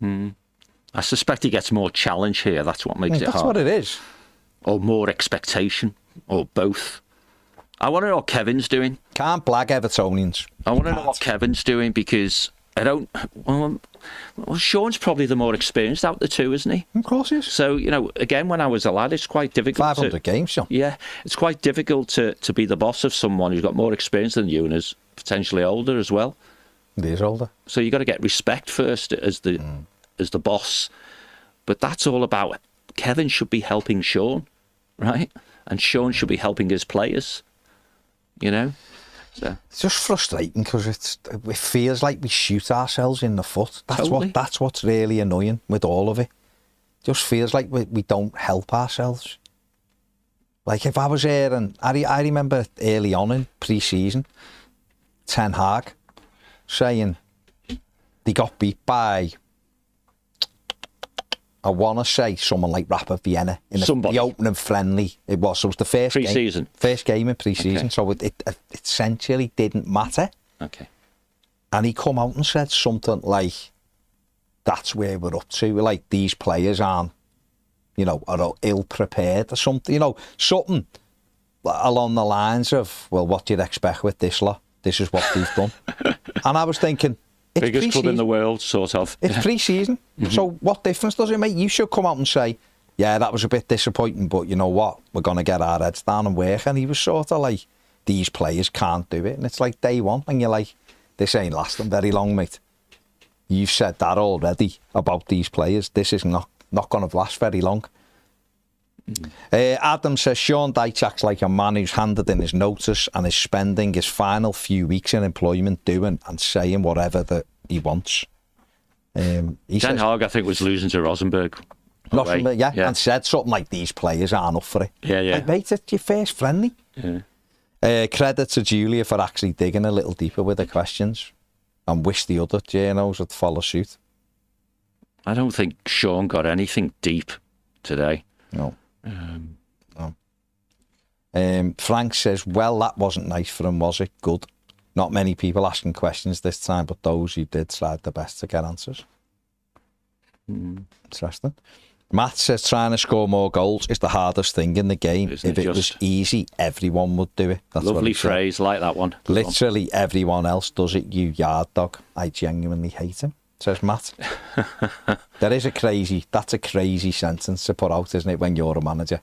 [SPEAKER 2] I suspect he gets more challenge here. That's what makes it hard.
[SPEAKER 1] That's what it is.
[SPEAKER 2] Or more expectation, or both. I want to know what Kevin's doing.
[SPEAKER 1] Can't blag Evertonians.
[SPEAKER 2] I want to know what Kevin's doing, because I don't... Well, Sean's probably the more experienced out of the two, isn't he?
[SPEAKER 1] Of course he is.
[SPEAKER 2] So, you know, again, when I was a lad, it's quite difficult
[SPEAKER 1] 500 games, Sean.
[SPEAKER 2] Yeah, it's quite difficult to be the boss of someone who's got more experience than you and is potentially older as well.
[SPEAKER 1] He is older.
[SPEAKER 2] So you got to get respect first as the boss. But that's all about... Kevin should be helping Sean, right? And Sean should be helping his players, you know? So.
[SPEAKER 1] It's just frustrating because it feels like we shoot ourselves in the foot. That's what's really annoying with all of it. It just feels like we don't help ourselves. Like if I was here, and I remember early on in pre-season, Ten Hag saying they got beat by, I want to say, someone like Rapid Vienna in the opening friendly. It was the first
[SPEAKER 2] pre-season.
[SPEAKER 1] First game in pre-season,
[SPEAKER 2] okay.
[SPEAKER 1] So it essentially didn't matter.
[SPEAKER 2] Okay.
[SPEAKER 1] And he come out and said something like, that's where we're up to. Like, these players aren't, you know, are ill-prepared or something. You know, something along the lines of, well, what do you expect with this lot? This is what they've done. And I was thinking... It's
[SPEAKER 2] biggest club in the world, sort of.
[SPEAKER 1] It's pre-season. So what difference does it make? You should come out and say, yeah, that was a bit disappointing, but you know what? We're going to get our heads down and work. And he was sort of like, these players can't do it. And it's like day one. And you're like, this ain't lasting very long, mate. You've said that already about these players. This is not going to last very long. Adam says, Sean Dyche acts like a man who's handed in his notice and is spending his final few weeks in employment doing and saying whatever the he wants. He
[SPEAKER 2] Ten
[SPEAKER 1] says,
[SPEAKER 2] Hag, I think, was losing to Rosenborg.
[SPEAKER 1] Rosenborg, and said something like, these players aren't up for it.
[SPEAKER 2] Yeah.
[SPEAKER 1] Like, mate, it's your first friendly.
[SPEAKER 2] Yeah.
[SPEAKER 1] Credit to Julia for actually digging a little deeper with the questions, and wish the other journos would follow suit.
[SPEAKER 2] I don't think Sean got anything deep today.
[SPEAKER 1] No. Frank says, well, that wasn't nice for him, was it? Good. Not many people asking questions this time, but those who did tried their best to get answers. Interesting. Matt says, trying to score more goals is the hardest thing in the game.
[SPEAKER 2] Isn't
[SPEAKER 1] if it was easy, everyone would do it. That's
[SPEAKER 2] lovely phrase, like that one.
[SPEAKER 1] Literally everyone else does it, you yard dog. I genuinely hate him, says Matt. That's a crazy sentence to put out, isn't it, when you're a manager?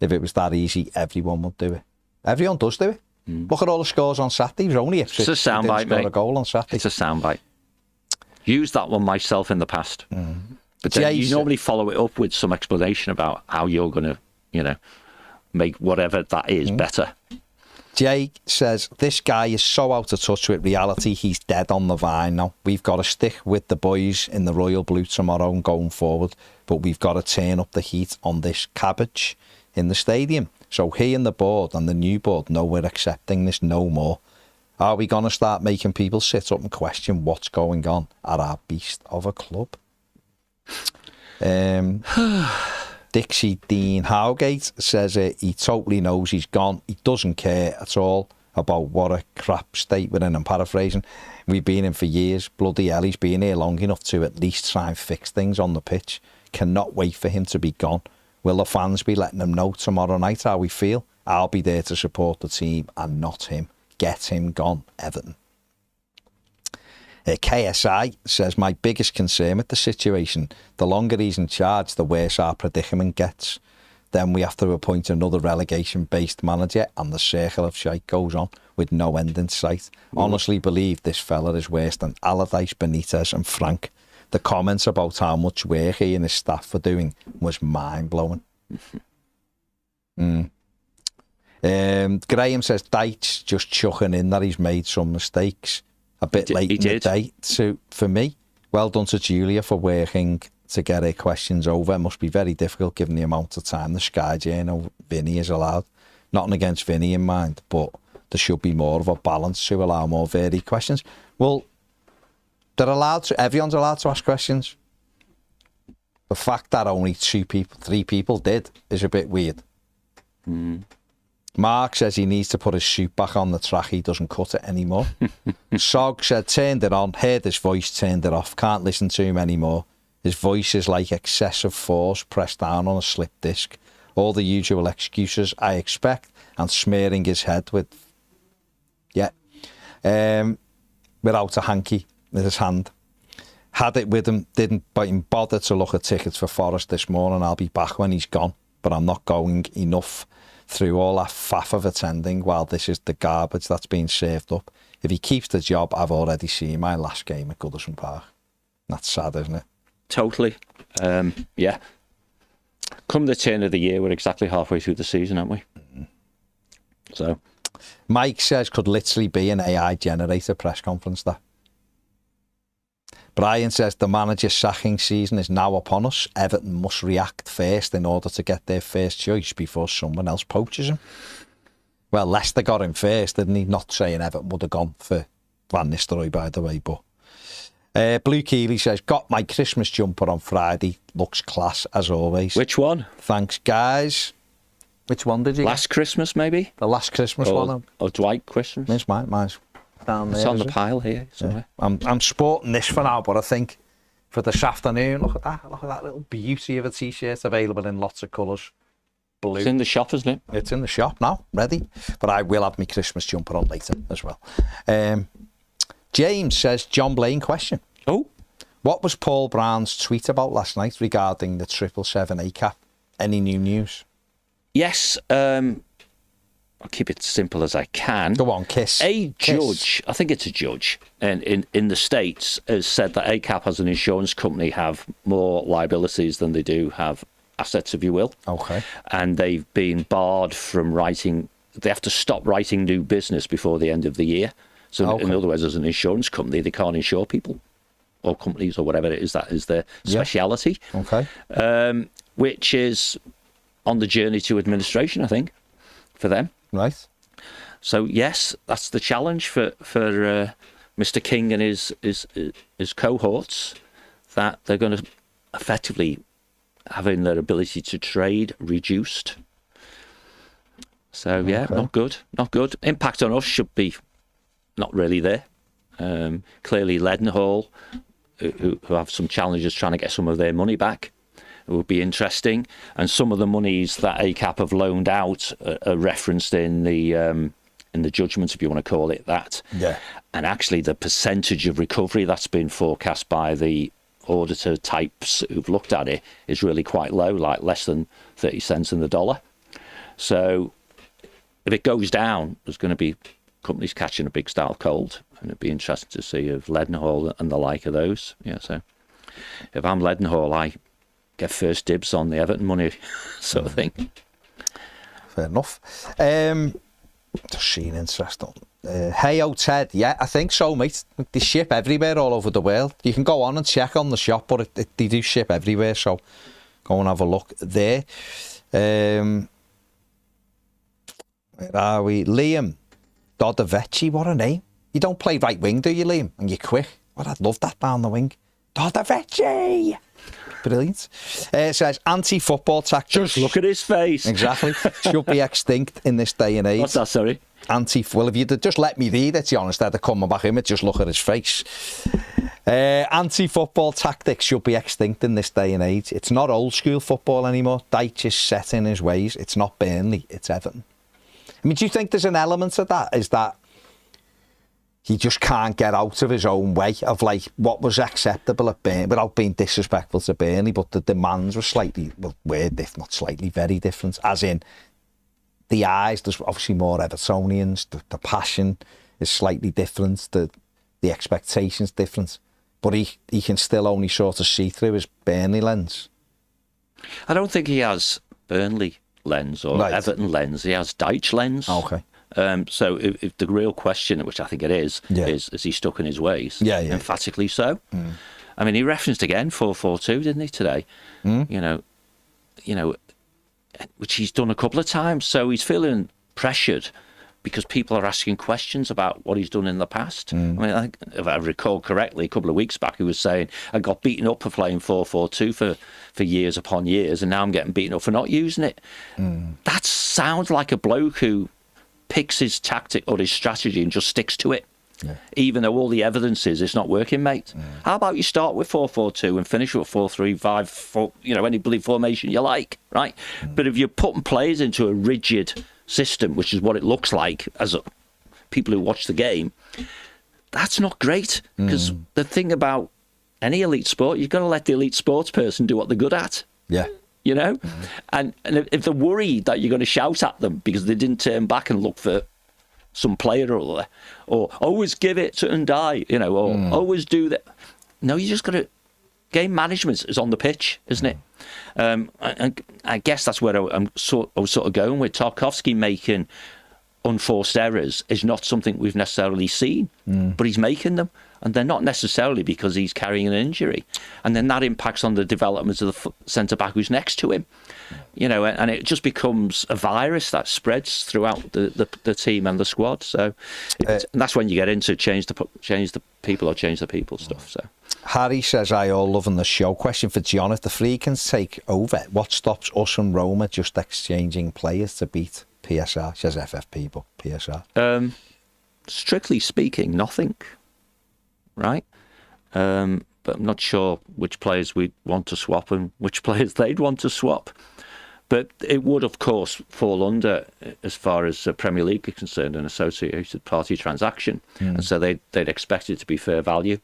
[SPEAKER 1] If it was that easy, everyone would do it. Everyone does do it. Look at all the scores on Saturday. It was only
[SPEAKER 2] It's a soundbite, mate.
[SPEAKER 1] A goal on Saturday.
[SPEAKER 2] It's a soundbite. Used that one myself in the past. But then you normally follow it up with some explanation about how you're going to, make whatever that is better.
[SPEAKER 1] Jay says, this guy is so out of touch with reality, he's dead on the vine now. We've got to stick with the boys in the Royal Blue tomorrow and going forward, but we've got to turn up the heat on this cabbage in the stadium. So he and the board and the new board know we're accepting this no more. Are we going to start making people sit up and question what's going on at our beast of a club? Dixie Dean Howgate says he totally knows he's gone. He doesn't care at all about what a crap state we're in. I'm paraphrasing. We've been in for years. Bloody hell, he's been here long enough to at least try and fix things on the pitch. Cannot wait for him to be gone. Will the fans be letting him know tomorrow night how we feel? I'll be there to support the team and not him. Get him gone, Everton. KSI says, my biggest concern with the situation, the longer he's in charge, the worse our predicament gets. Then we have to appoint another relegation-based manager and the circle of shite goes on with no end in sight. Honestly believe this fella is worse than Allardyce, Benitez and Frank. The comments about how much work he and his staff were doing was mind-blowing. Graham says, Dyche just chucking in that he's made some mistakes. A bit late in the day. So for me, well done to Julia for working to get her questions over. It must be very difficult given the amount of time the Sky Journal Vinny is allowed. Nothing against Vinny in mind, but there should be more of a balance to allow more varied questions. Well, everyone's allowed to ask questions. The fact that only 3 people did is a bit weird. Mark says he needs to put his suit back on the track. He doesn't cut it anymore. Sog said, turned it on, heard his voice, turned it off. Can't listen to him anymore. His voice is like excessive force pressed down on a slip disc. All the usual excuses I expect, and smearing his head with, without a hanky in his hand. Had it with him, didn't bother to look at tickets for Forest this morning. I'll be back when he's gone, but I'm not going enough through all that faff of attending while this is the garbage that's being served up. If he keeps the job, I've already seen my last game at Goodison Park. That's sad, isn't it?
[SPEAKER 2] Totally. Yeah. Come the turn of the year, we're exactly halfway through the season, aren't we? So,
[SPEAKER 1] Mike says could literally be an AI generator press conference there. Brian says the manager sacking season is now upon us. Everton must react first in order to get their first choice before someone else poaches him. Well, Leicester got him first, didn't he? Not saying Everton would have gone for Van Nistelrooy, by the way, but Blue Keeley says, got my Christmas jumper on Friday. Looks class, as always.
[SPEAKER 2] which one?
[SPEAKER 1] Thanks, guys. Which one did you
[SPEAKER 2] Last Christmas, maybe?
[SPEAKER 1] The last Christmas one?
[SPEAKER 2] Or Dwight Christmas?
[SPEAKER 1] It's mine's down there.
[SPEAKER 2] It's on the pile here somewhere.
[SPEAKER 1] Yeah. I'm sporting this for now, but I think for this afternoon, look at that little beauty of a t-shirt available in lots of colours. Blue.
[SPEAKER 2] It's in the shop, isn't it?
[SPEAKER 1] It's in the shop now, ready. But I will have my Christmas jumper on later as well. James says, John Blaine question.
[SPEAKER 2] Oh.
[SPEAKER 1] What was Paul Brown's tweet about last night regarding the 777A cap? Any new news?
[SPEAKER 2] Yes. I'll keep it simple as I can.
[SPEAKER 1] Go on, kiss.
[SPEAKER 2] Judge, I think it's a judge, and in the States has said that ACAP as an insurance company have more liabilities than they do have assets, if you will.
[SPEAKER 1] Okay.
[SPEAKER 2] And they've been barred from writing, they have to stop writing new business before the end of the year. So in other words, as an insurance company, they can't insure people or companies or whatever it is that is their speciality.
[SPEAKER 1] Okay.
[SPEAKER 2] Which is on the journey to administration, I think, for them.
[SPEAKER 1] Right.
[SPEAKER 2] So yes, that's the challenge for Mr. King and his cohorts, that they're going to effectively having their ability to trade reduced. So not good. Impact on us should be not really there. Clearly, Leadenhall, who have some challenges trying to get some of their money back, it would be interesting. And some of the monies that ACAP have loaned out are referenced in the judgment, if you want to call it that.
[SPEAKER 1] Yeah.
[SPEAKER 2] And actually, the percentage of recovery that's been forecast by the auditor types who've looked at it is really quite low, like less than 30 cents in the dollar. So if it goes down, there's going to be companies catching a big style cold, and it'd be interesting to see if Leadenhall and the like of those. Yeah, so if I'm Leadenhall, I get first dibs on the Everton money, sort of thing.
[SPEAKER 1] Fair enough. Just seeing interesting. Hey, Ted, yeah, I think so, mate. They ship everywhere all over the world. You can go on and check on the shop, but they do ship everywhere, so go and have a look there. Where are we? Liam Dodavecchi, what a name. You don't play right wing, do you, Liam? And you're quick. Well, I'd love that down the wing. Dodavecchi! Brilliant. It says anti-football tactics.
[SPEAKER 2] Just look at his face.
[SPEAKER 1] Exactly. Should be extinct in this day and age.
[SPEAKER 2] What's that, sorry?
[SPEAKER 1] Well, if you'd just let me read it, to be honest, instead of coming back in, just look at his face. Anti-football tactics should be extinct in this day and age. It's not old school football anymore. Dyche is set in his ways. It's not Burnley, it's Everton. I mean, do you think there's an element of that? Is that he just can't get out of his own way of like what was acceptable at Burnley, without being disrespectful to Burnley, but the demands were slightly, if not slightly, very different. As in, the eyes, there's obviously more Evertonians, the passion is slightly different, the expectations different, but he can still only sort of see through his Burnley lens.
[SPEAKER 2] I don't think he has Burnley lens or Everton lens. He has Dyche lens.
[SPEAKER 1] Okay.
[SPEAKER 2] So if the real question, which I think it is he stuck in his ways?
[SPEAKER 1] Yeah.
[SPEAKER 2] Emphatically so. I mean, he referenced again 4-4-2, didn't he, today? You know, which he's done a couple of times. So he's feeling pressured because people are asking questions about what he's done in the past. I mean, if I recall correctly, a couple of weeks back, he was saying, I got beaten up for playing 4-4-2 for years upon years, and now I'm getting beaten up for not using it. That sounds like a bloke who picks his tactic or his strategy and just sticks to it, even though all the evidence is it's not working, mate. How about you start with 4-4-2 and finish with 4-3-5, any bloody formation you like, right? But if you're putting players into a rigid system, which is what it looks like as people who watch the game, that's not great. Because the thing about any elite sport, you've got to let the elite sports person do what they're good at.
[SPEAKER 1] Yeah.
[SPEAKER 2] You know, and if they're worried that you're going to shout at them because they didn't turn back and look for some player or other, or always give it to Ndai, or always do that. No, you just got to. Game management is on the pitch, isn't it? And I guess that's where I was sort of going with Tarkowski making unforced errors is not something we've necessarily seen, but he's making them. And they're not necessarily because he's carrying an injury. And then that impacts on the development of the centre-back who's next to him. And it just becomes a virus that spreads throughout the team and the squad. So and that's when you get into change the people or change the people stuff. So
[SPEAKER 1] Harry says, I all loving the show. Question for John, if the Freakins take over, what stops us and Roma just exchanging players to beat PSR? Says FFP, but PSR.
[SPEAKER 2] Strictly speaking, nothing. Right? But I'm not sure which players we'd want to swap and which players they'd want to swap. But it would, of course, fall under, as far as Premier League is concerned, an associated party transaction. And so they'd expect it to be fair value.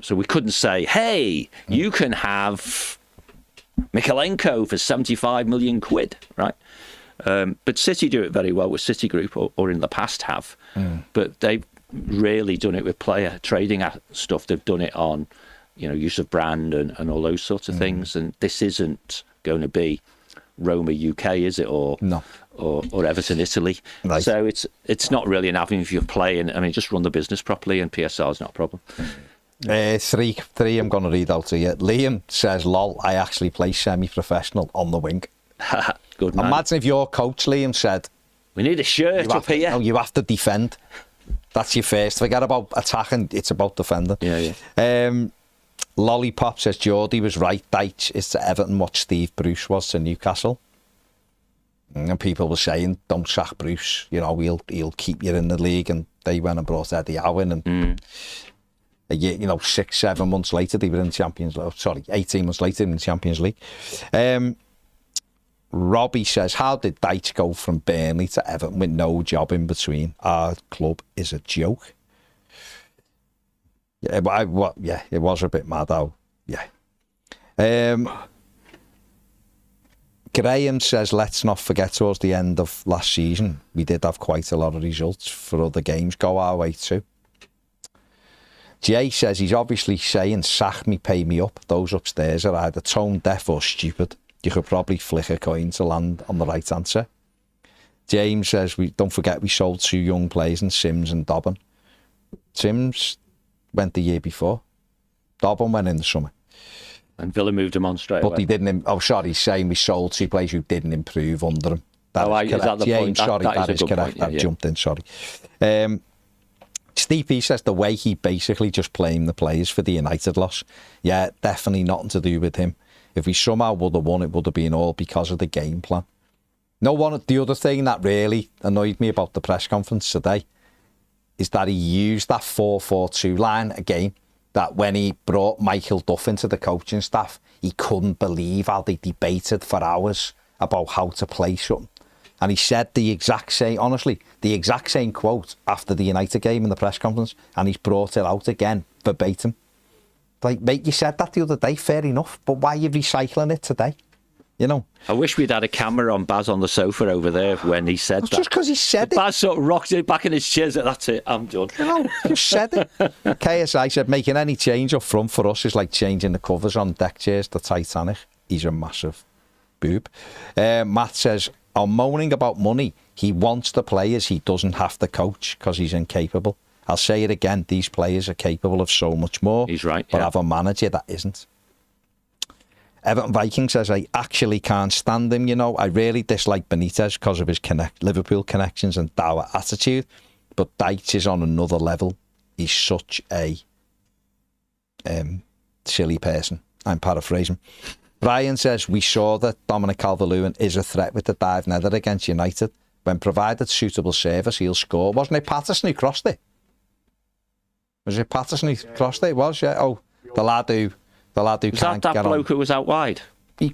[SPEAKER 2] So we couldn't say, hey, you can have Mikalenko for 75 million quid, right? But City do it very well with Citigroup, or in the past have. But they've rarely done it with player trading stuff. They've done it on, use of brand and all those sorts of things. And this isn't going to be Roma UK, is it? Or
[SPEAKER 1] no.
[SPEAKER 2] or Everton, Italy.
[SPEAKER 1] Right.
[SPEAKER 2] So it's not really an avenue if you're playing. I mean, just run the business properly, and PSR is not a problem.
[SPEAKER 1] Three I'm going to read out to you. Liam says, lol, I actually play semi-professional on the wing.
[SPEAKER 2] Good man.
[SPEAKER 1] Imagine if your coach, Liam, said,
[SPEAKER 2] we need a shirt up here.
[SPEAKER 1] No, you have to defend. That's your first. Forget about attacking. It's about defending.
[SPEAKER 2] Yeah.
[SPEAKER 1] Lollipop says, Geordie was right. Dyche is to Everton what Steve Bruce was to Newcastle. And people were saying, don't sack Bruce. You know, he'll keep you in the league. And they went and brought Eddie Howe and a year, 6-7 months later, they were in the Champions League. Sorry, 18 months later in the Champions League. Robbie says, how did Dyche go from Burnley to Everton with no job in between? Our club is a joke. Yeah, it was a bit mad though. Yeah. Graham says, let's not forget towards the end of last season, we did have quite a lot of results for other games go our way too. Jay says, he's obviously saying, sack me, pay me up. Those upstairs are either tone deaf or stupid. You could probably flick a coin to land on the right answer. James says, don't forget we sold 2 young players in Sims and Dobbin. Sims went the year before. Dobbin went in the summer.
[SPEAKER 2] And Villa moved him on straight away.
[SPEAKER 1] But he didn't. He's saying we sold 2 players who didn't improve under him.
[SPEAKER 2] Is that the point?
[SPEAKER 1] That is correct. I've jumped in, sorry. Steve P says the way he basically just blamed the players for the United loss. Yeah, definitely nothing to do with him. If we somehow would have won, it would have been all because of the game plan. The other thing that really annoyed me about the press conference today is that he used that 4-4-2 line again, that when he brought Michael Duff into the coaching staff, he couldn't believe how they debated for hours about how to play something. And he said the exact same quote after the United game in the press conference, and he's brought it out again, verbatim. Like, mate, you said that the other day, fair enough, but why are you recycling it today?
[SPEAKER 2] I wish we'd had a camera on Baz on the sofa over there when he said that.
[SPEAKER 1] Just because he said it.
[SPEAKER 2] Baz sort of rocked it back in his chairs. That's it, I'm done.
[SPEAKER 1] Just said it. KSI said, making any change up front for us is like changing the covers on deck chairs, the Titanic. He's a massive boob. Matt says, I'm moaning about money. He wants the players. He doesn't have to coach because he's incapable. I'll say it again. These players are capable of so much more.
[SPEAKER 2] He's right.
[SPEAKER 1] But have a manager that isn't. Everton Viking says, I actually can't stand him, I really dislike Benitez because of his Liverpool connections and dour attitude, but Dyche is on another level. He's such a silly person. I'm paraphrasing. Brian says, we saw that Dominic Calvert-Lewin is a threat with the dive nether against United. When provided suitable service, he'll score. Wasn't it Patterson who crossed it? Was it Patterson who crossed it? It was, yeah. Oh, the lad who can't get on. Was that
[SPEAKER 2] bloke who was out wide?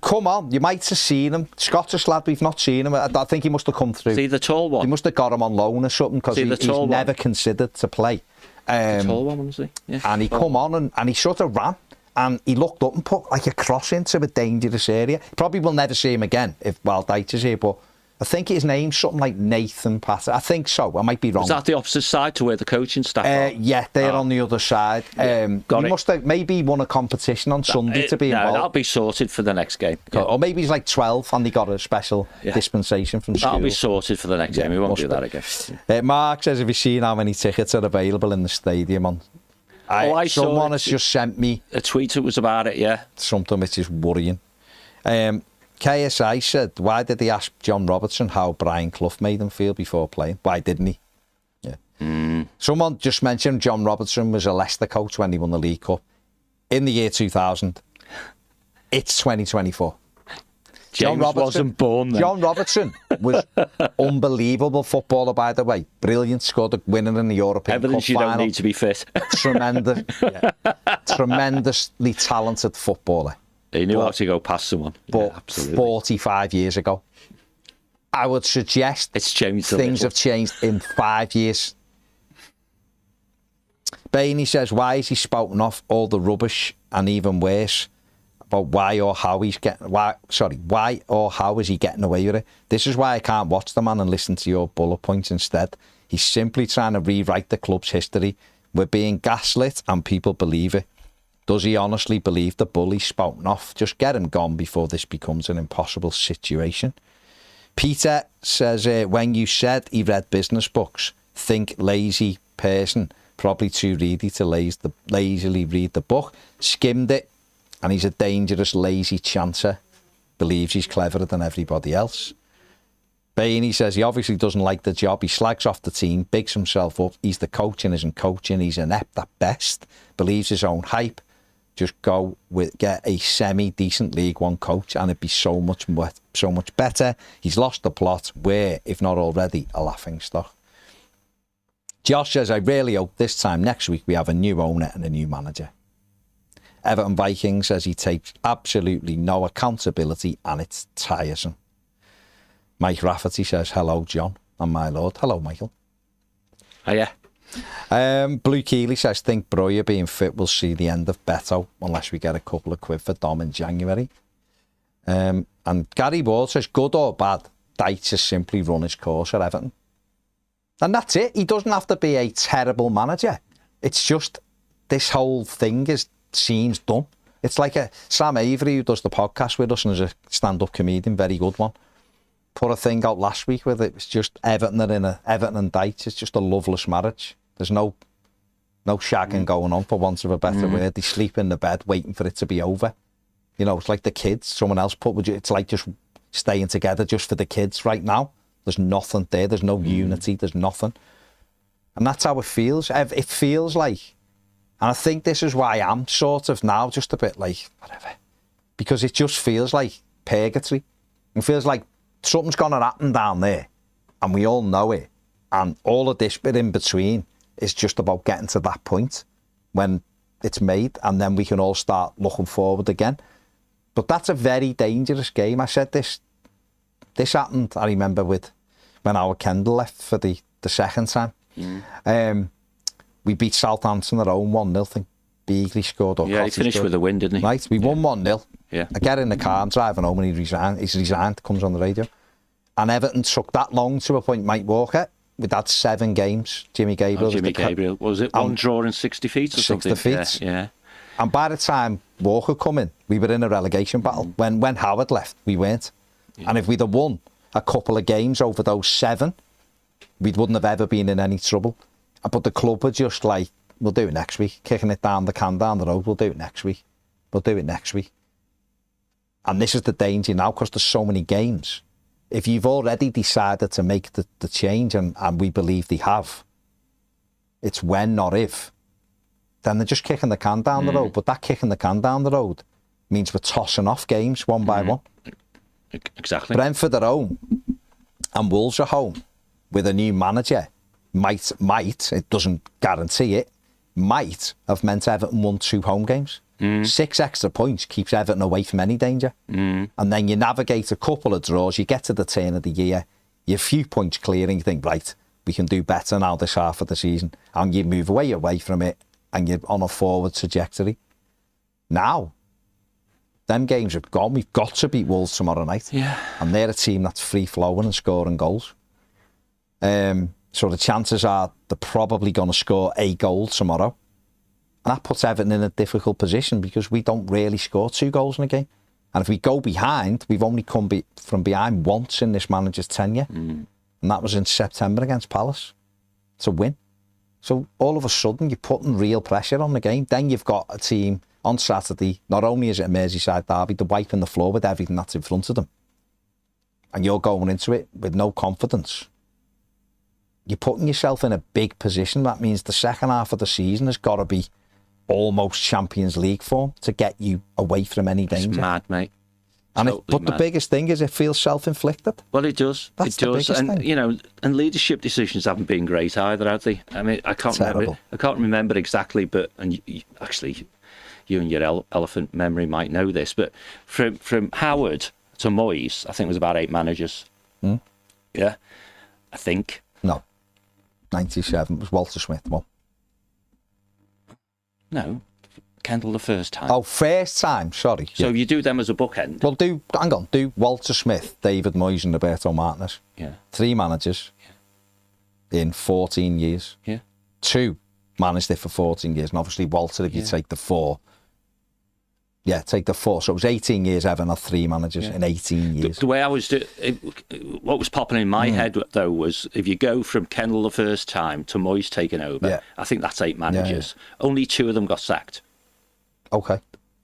[SPEAKER 1] Come on, you might have seen him. Scottish lad, we've not seen him. I think he must have come through.
[SPEAKER 2] Is he the tall one?
[SPEAKER 1] They must have got him on loan or something because he's never considered to play.
[SPEAKER 2] The tall one, was he? Yeah.
[SPEAKER 1] And he come on and he sort of ran and he looked up and put like a cross into a dangerous area. Probably will never see him again while Dyche is here, but I think his name's something like Nathan Patter. I think so. I might be wrong.
[SPEAKER 2] Is that the opposite side to where the coaching staff are?
[SPEAKER 1] Yeah, they're on the other side. He must have maybe won a competition on Sunday to be involved.
[SPEAKER 2] No, that'll be sorted for the next game.
[SPEAKER 1] Yeah. Or maybe he's like 12 and he got a special dispensation from school.
[SPEAKER 2] That'll be sorted for the next game. We won't do that again.
[SPEAKER 1] Mark says, have you seen how many tickets are available in the stadium? Someone has just sent me
[SPEAKER 2] a tweet that was about it, yeah.
[SPEAKER 1] Something which is worrying. KSI said, why did he ask John Robertson how Brian Clough made him feel before playing? Why didn't he? Yeah. Someone just mentioned John Robertson was a Leicester coach when he won the League Cup. In the year 2000, it's 2024.
[SPEAKER 2] John Robertson wasn't born then.
[SPEAKER 1] John Robertson was unbelievable footballer, by the way. Brilliant, scored a winner in the European
[SPEAKER 2] Evidence
[SPEAKER 1] Cup
[SPEAKER 2] you
[SPEAKER 1] final.
[SPEAKER 2] Don't need to be fit.
[SPEAKER 1] Tremendously talented footballer.
[SPEAKER 2] He knew how to go past someone.
[SPEAKER 1] But 45 years ago, I would suggest
[SPEAKER 2] it's changed.
[SPEAKER 1] Things have changed in 5 years. Bainey says, why is he spouting off all the rubbish and even worse about why or how is he getting away with it? This is why I can't watch the man and listen to your bullet points instead. He's simply trying to rewrite the club's history. We're being gaslit and people believe it. Does he honestly believe the bully's spouting off? Just get him gone before this becomes an impossible situation. Peter says, when you said he read business books, think lazy person, probably too greedy to lazily read the book, skimmed it, and he's a dangerous, lazy chancer, believes he's cleverer than everybody else. Bainey says he obviously doesn't like the job, he slags off the team, bigs himself up, he's the coach and isn't coaching, he's inept at best, believes his own hype, just get a semi-decent League One coach and it'd be so much better. He's lost the plot, we're, if not already, a laughingstock. Josh says, I really hope this time next week we have a new owner and a new manager. Everton Viking says he takes absolutely no accountability and it's tiresome. Mike Rafferty says, hello, John and my lord. Hello, Michael.
[SPEAKER 2] Hiya.
[SPEAKER 1] Blue Keeley says, think Breuer being fit will see the end of Beto unless we get a couple of quid for Dom in January. And Gary Ward says, good or bad, Dyche has simply run his course at Everton. And that's it. He doesn't have to be a terrible manager. It's just this whole thing seems dumb. It's like Sam Avery, who does the podcast with us and is a stand-up comedian, very good one, put a thing out last week with it. It's just Everton and Dyche. It's just a loveless marriage. There's no shagging going on, for want of a better word. They sleep in the bed waiting for it to be over. You know, it's like the kids. Someone else it's like just staying together just for the kids right now. There's nothing there. There's no unity. There's nothing. And that's how it feels. It feels like, and I think this is why I'm sort of now just a bit like, whatever. Because it just feels like purgatory. It feels like something's going to happen down there. And we all know it. And all of this bit in between is just about getting to that point when it's made. And then we can all start looking forward again. But that's a very dangerous game. I said this happened, I remember, when Howard Kendall left for the second time. We beat Southampton at home 1-0. I think Beagley scored.
[SPEAKER 2] Yeah, he finished with a win, didn't he?
[SPEAKER 1] Right, we won 1-0.
[SPEAKER 2] Yeah.
[SPEAKER 1] I get in the car, I'm driving home and he's resigned, comes on the radio. And Everton took that long to appoint Mike Walker. We'd had 7 games. Jimmy Gabriel.
[SPEAKER 2] Gabriel. Was it one draw in 60 feet or something?
[SPEAKER 1] 60 feet.
[SPEAKER 2] Yeah.
[SPEAKER 1] And by the time Walker come in, we were in a relegation battle. When Howard left, we weren't. Yeah. And if we'd have won a couple of games over those 7, we wouldn't have ever been in any trouble. But the club were just like, we'll do it next week, kicking it down the can down the road, we'll do it next week. We'll do it next week. And this is the danger now, because there's so many games. If you've already decided to make the change, and we believe they have, it's when, not if, then they're just kicking the can down the road. But that kicking the can down the road means we're tossing off games one by one.
[SPEAKER 2] Exactly.
[SPEAKER 1] Brentford at home and Wolves at home with a new manager might, it doesn't guarantee it, might have meant Everton won 2 home games. 6 extra points keeps Everton away from any danger. And then you navigate a couple of draws, you get to the turn of the year, you're a few points clear and you think, right, we can do better now this half of the season. And you move away from it and you're on a forward trajectory. Now, them games have gone. We've got to beat Wolves tomorrow night.
[SPEAKER 2] Yeah. And
[SPEAKER 1] they're a team that's free-flowing and scoring goals. So the chances are they're probably going to score a goal tomorrow. And that puts Everton in a difficult position because we don't really score 2 goals in a game. And if we go behind, we've only come from behind once in this manager's tenure. And that was in September against Palace. It's a win. So all of a sudden, you're putting real pressure on the game. Then you've got a team on Saturday, not only is it a Merseyside derby, they're wiping the floor with everything that's in front of them. And you're going into it with no confidence. You're putting yourself in a big position. That means the second half of the season has got to be almost Champions League form to get you away from any danger.
[SPEAKER 2] It's mad, mate.
[SPEAKER 1] And
[SPEAKER 2] Totally
[SPEAKER 1] but the biggest thing is it feels self-inflicted.
[SPEAKER 2] Well, it does.
[SPEAKER 1] That's
[SPEAKER 2] it does,
[SPEAKER 1] and
[SPEAKER 2] thing. You know, and leadership decisions haven't been great either, have they? I mean, I can't remember exactly, but actually, you and your elephant memory might know this, but from Howard to Moyes, I think it was about 8 managers. Yeah, I think.
[SPEAKER 1] No, 97 was Walter Smith one.
[SPEAKER 2] No. Kendall the first time.
[SPEAKER 1] Oh, first time, sorry.
[SPEAKER 2] So you do them as a bookend?
[SPEAKER 1] Well, do Walter Smith, David Moyes and Roberto Martinez.
[SPEAKER 2] Yeah.
[SPEAKER 1] 3 managers in 14 years.
[SPEAKER 2] Yeah.
[SPEAKER 1] 2 managed it for 14 years. And obviously Walter, if you take the 4, Yeah, take the 4. So it was 18 years, Everton had 3 managers in 18 years.
[SPEAKER 2] The way I was what was popping in my head, though, was if you go from Kendall the first time to Moyes taking over, I think that's 8 managers. Yeah. Only 2 of them got sacked.
[SPEAKER 1] Okay.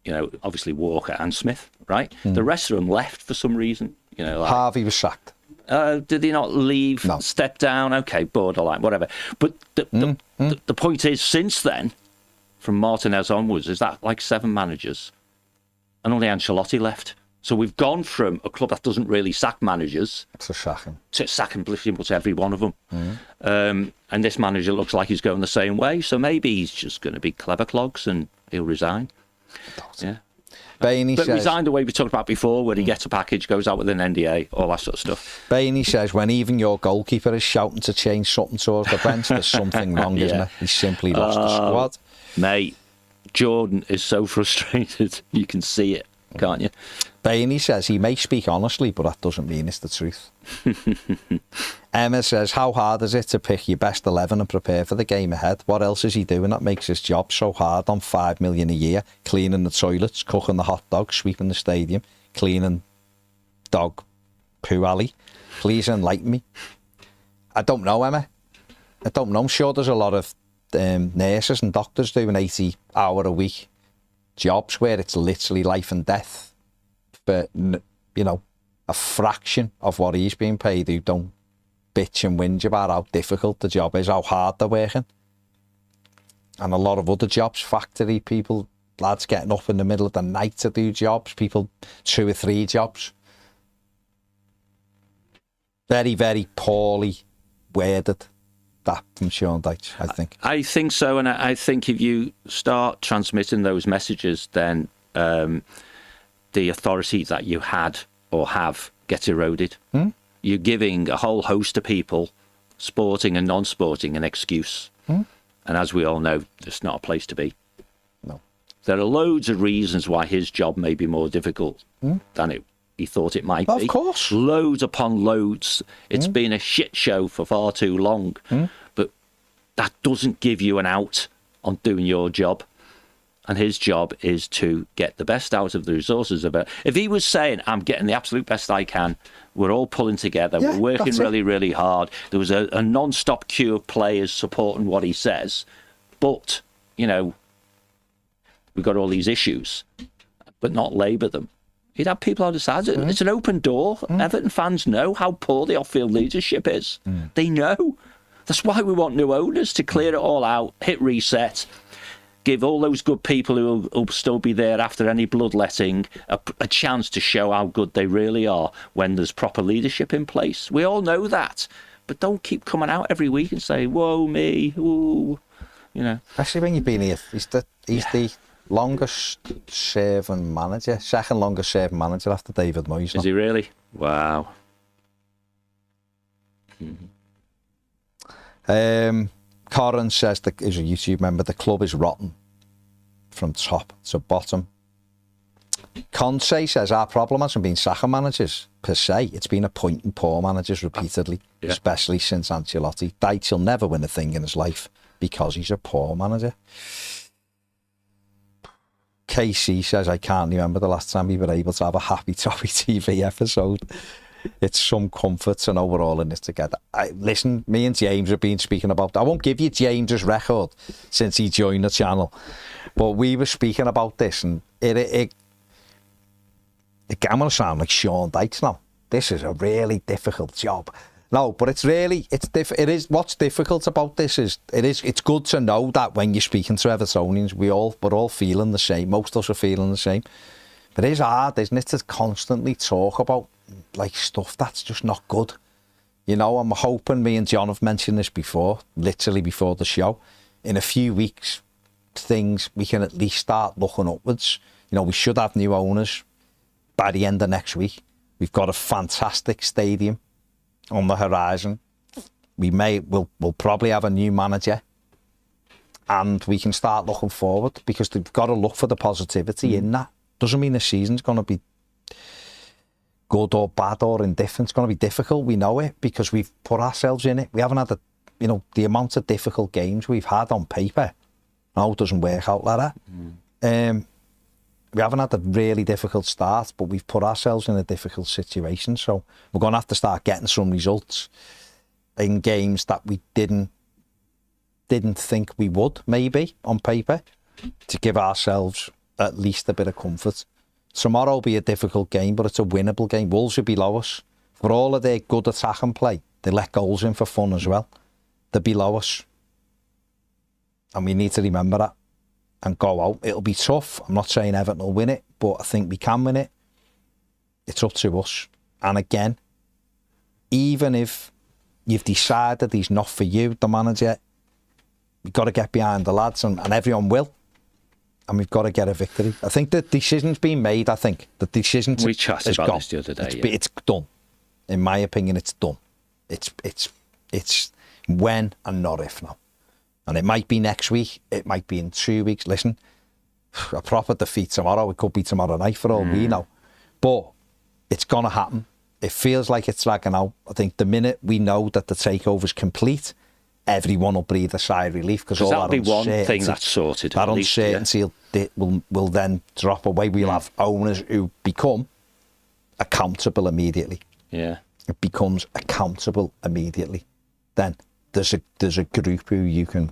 [SPEAKER 2] You know, obviously Walker and Smith, right? The rest of them left for some reason. You know, like,
[SPEAKER 1] Harvey was sacked.
[SPEAKER 2] Did he not leave?
[SPEAKER 1] No.
[SPEAKER 2] Step down? Okay, borderline, whatever. But the point is, since then, from Martinez onwards, is that like 7 managers? And only Ancelotti left. So we've gone from a club that doesn't really sack managers
[SPEAKER 1] to sacking
[SPEAKER 2] pretty much every one of them. And this manager looks like he's going the same way. So maybe he's just going to be clever clogs and he'll resign. Yeah.
[SPEAKER 1] Bainey
[SPEAKER 2] but
[SPEAKER 1] says,
[SPEAKER 2] resign the way we talked about before, where he gets a package, goes out with an NDA, all that sort of stuff.
[SPEAKER 1] Bainey says, when even your goalkeeper is shouting to change something towards the bench, there's something wrong, isn't it? He's simply lost the squad.
[SPEAKER 2] Mate, Jordan is so frustrated. You can see it, can't you?
[SPEAKER 1] Bainey says he may speak honestly, but that doesn't mean it's the truth. Emma says, how hard is it to pick your best 11 and prepare for the game ahead? What else is he doing that makes his job so hard on $5 million a year? Cleaning the toilets, cooking the hot dogs, sweeping the stadium, cleaning dog poo alley. Please enlighten me. I don't know, Emma. I don't know. I'm sure there's a lot of nurses and doctors doing 80-hour-a-week jobs where it's literally life and death. But, you know, a fraction of what he's being paid who don't bitch and whinge about how difficult the job is, how hard they're working. And a lot of other jobs, factory people, lads getting up in the middle of the night to do jobs, people 2 or 3 jobs. Very, very poorly worded, that from Sean Dyche, I think.
[SPEAKER 2] I think so, and I think if you start transmitting those messages, then the authority that you had or have gets eroded. You're giving a whole host of people, sporting and non-sporting, an excuse. And as we all know, it's not a place to be.
[SPEAKER 1] No.
[SPEAKER 2] There are loads of reasons why his job may be more difficult than he thought it might be.
[SPEAKER 1] Of course.
[SPEAKER 2] Loads upon loads. It's been a shit show for far too long. But that doesn't give you an out on doing your job. And his job is to get the best out of the resources of it. If he was saying, I'm getting the absolute best I can, we're all pulling together, we're working really, really hard, there was a non-stop queue of players supporting what he says, but, you know, we've got all these issues, but not labour them. He'd have people on the sides. It's an open door. Everton fans know how poor the off-field leadership is. They know. That's why we want new owners, to clear it all out, hit reset, give all those good people who will still be there after any bloodletting a chance to show how good they really are when there's proper leadership in place. We all know that. But don't keep coming out every week and say, whoa, me, ooh, you know.
[SPEAKER 1] Especially when you've been here. He's the longest serving manager, second longest serving manager after David Moyes.
[SPEAKER 2] Is he really? Wow.
[SPEAKER 1] Corin says, is a YouTube member, the club is rotten from top to bottom. Conte says, our problem hasn't been sacking managers per se. It's been appointing poor managers repeatedly, especially since Ancelotti. Dyche will never win a thing in his life because he's a poor manager. KC says, I can't remember the last time we were able to have a happy Toffee TV episode. It's some comfort to know we're all in this together. Listen, me and James have been speaking about, I won't give you James's record since he joined the channel, but we were speaking about this, and I'm going to sound like Sean Dyche now. This is a really difficult job. No, but it is, what's difficult about this is, it's good to know that when you're speaking to Evertonians, we're all feeling the same. Most of us are feeling the same. But it is hard, isn't it, to constantly talk about like stuff that's just not good. You know, I'm hoping, me and John have mentioned this before, literally before the show, in a few weeks, we can at least start looking upwards. You know, we should have new owners by the end of next week. We've got a fantastic stadium on the horizon. We'll probably have a new manager, and we can start looking forward, because they've got to look for the positivity in that. Doesn't mean the season's going to be good or bad or indifferent. It's going to be difficult. We know it because we've put ourselves in it. We haven't had the amount of difficult games we've had on paper. No, it doesn't work out like that. we haven't had a really difficult start, but we've put ourselves in a difficult situation. So we're going to have to start getting some results in games that we didn't think we would, maybe, on paper, to give ourselves at least a bit of comfort. Tomorrow will be a difficult game, but it's a winnable game. Wolves will be below us. For all of their good attacking play, they let goals in for fun as well. They're below us. And we need to remember that and go out. It'll be tough. I'm not saying Everton will win it, but I think we can win it. It's up to us. And again, even if you've decided he's not for you, the manager, we've got to get behind the lads, and everyone will. And we've got to get a victory. I think the decision's been made. I think the decision
[SPEAKER 2] we chatted about this the other day.
[SPEAKER 1] It's done. In my opinion, it's done. It's when and not if now. And it might be next week. It might be in 2 weeks. Listen, a proper defeat tomorrow. It could be tomorrow night for all we know. But it's going to happen. It feels like it's dragging out. I think the minute we know that the takeover's complete, everyone will breathe a sigh of relief, because all that'll
[SPEAKER 2] be one thing that's sorted.
[SPEAKER 1] That uncertainty will then drop away. We'll have owners who become accountable immediately.
[SPEAKER 2] Yeah,
[SPEAKER 1] it becomes accountable immediately. Then there's a group who you can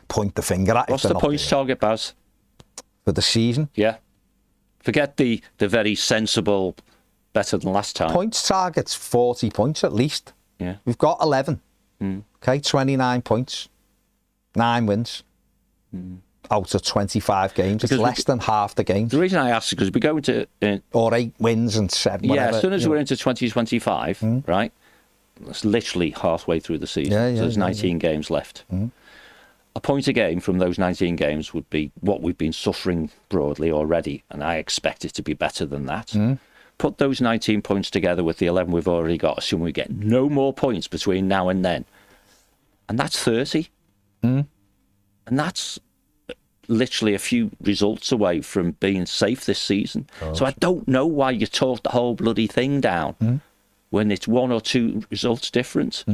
[SPEAKER 1] point the finger at.
[SPEAKER 2] What's the points target, Baz?
[SPEAKER 1] For the season?
[SPEAKER 2] Yeah. Forget the very sensible, better than last time.
[SPEAKER 1] Points target's 40 points at least.
[SPEAKER 2] Yeah.
[SPEAKER 1] We've got 11. Okay, 29 points, 9 wins out of 25 games. Because it's less than half the games.
[SPEAKER 2] The reason I ask is because we go into...
[SPEAKER 1] or 8 wins and 7, whatever.
[SPEAKER 2] Yeah, as soon as we're into 2025, right, that's literally halfway through the season. So there's 19 games left. A point a game from those 19 games would be what we've been suffering broadly already, and I expect it to be better than that. Put those 19 points together with the 11 we've already got, assuming we get no more points between now and then. And that's 30. And that's literally a few results away from being safe this season. So I don't know why you talk the whole bloody thing down when it's 1 or 2 results different.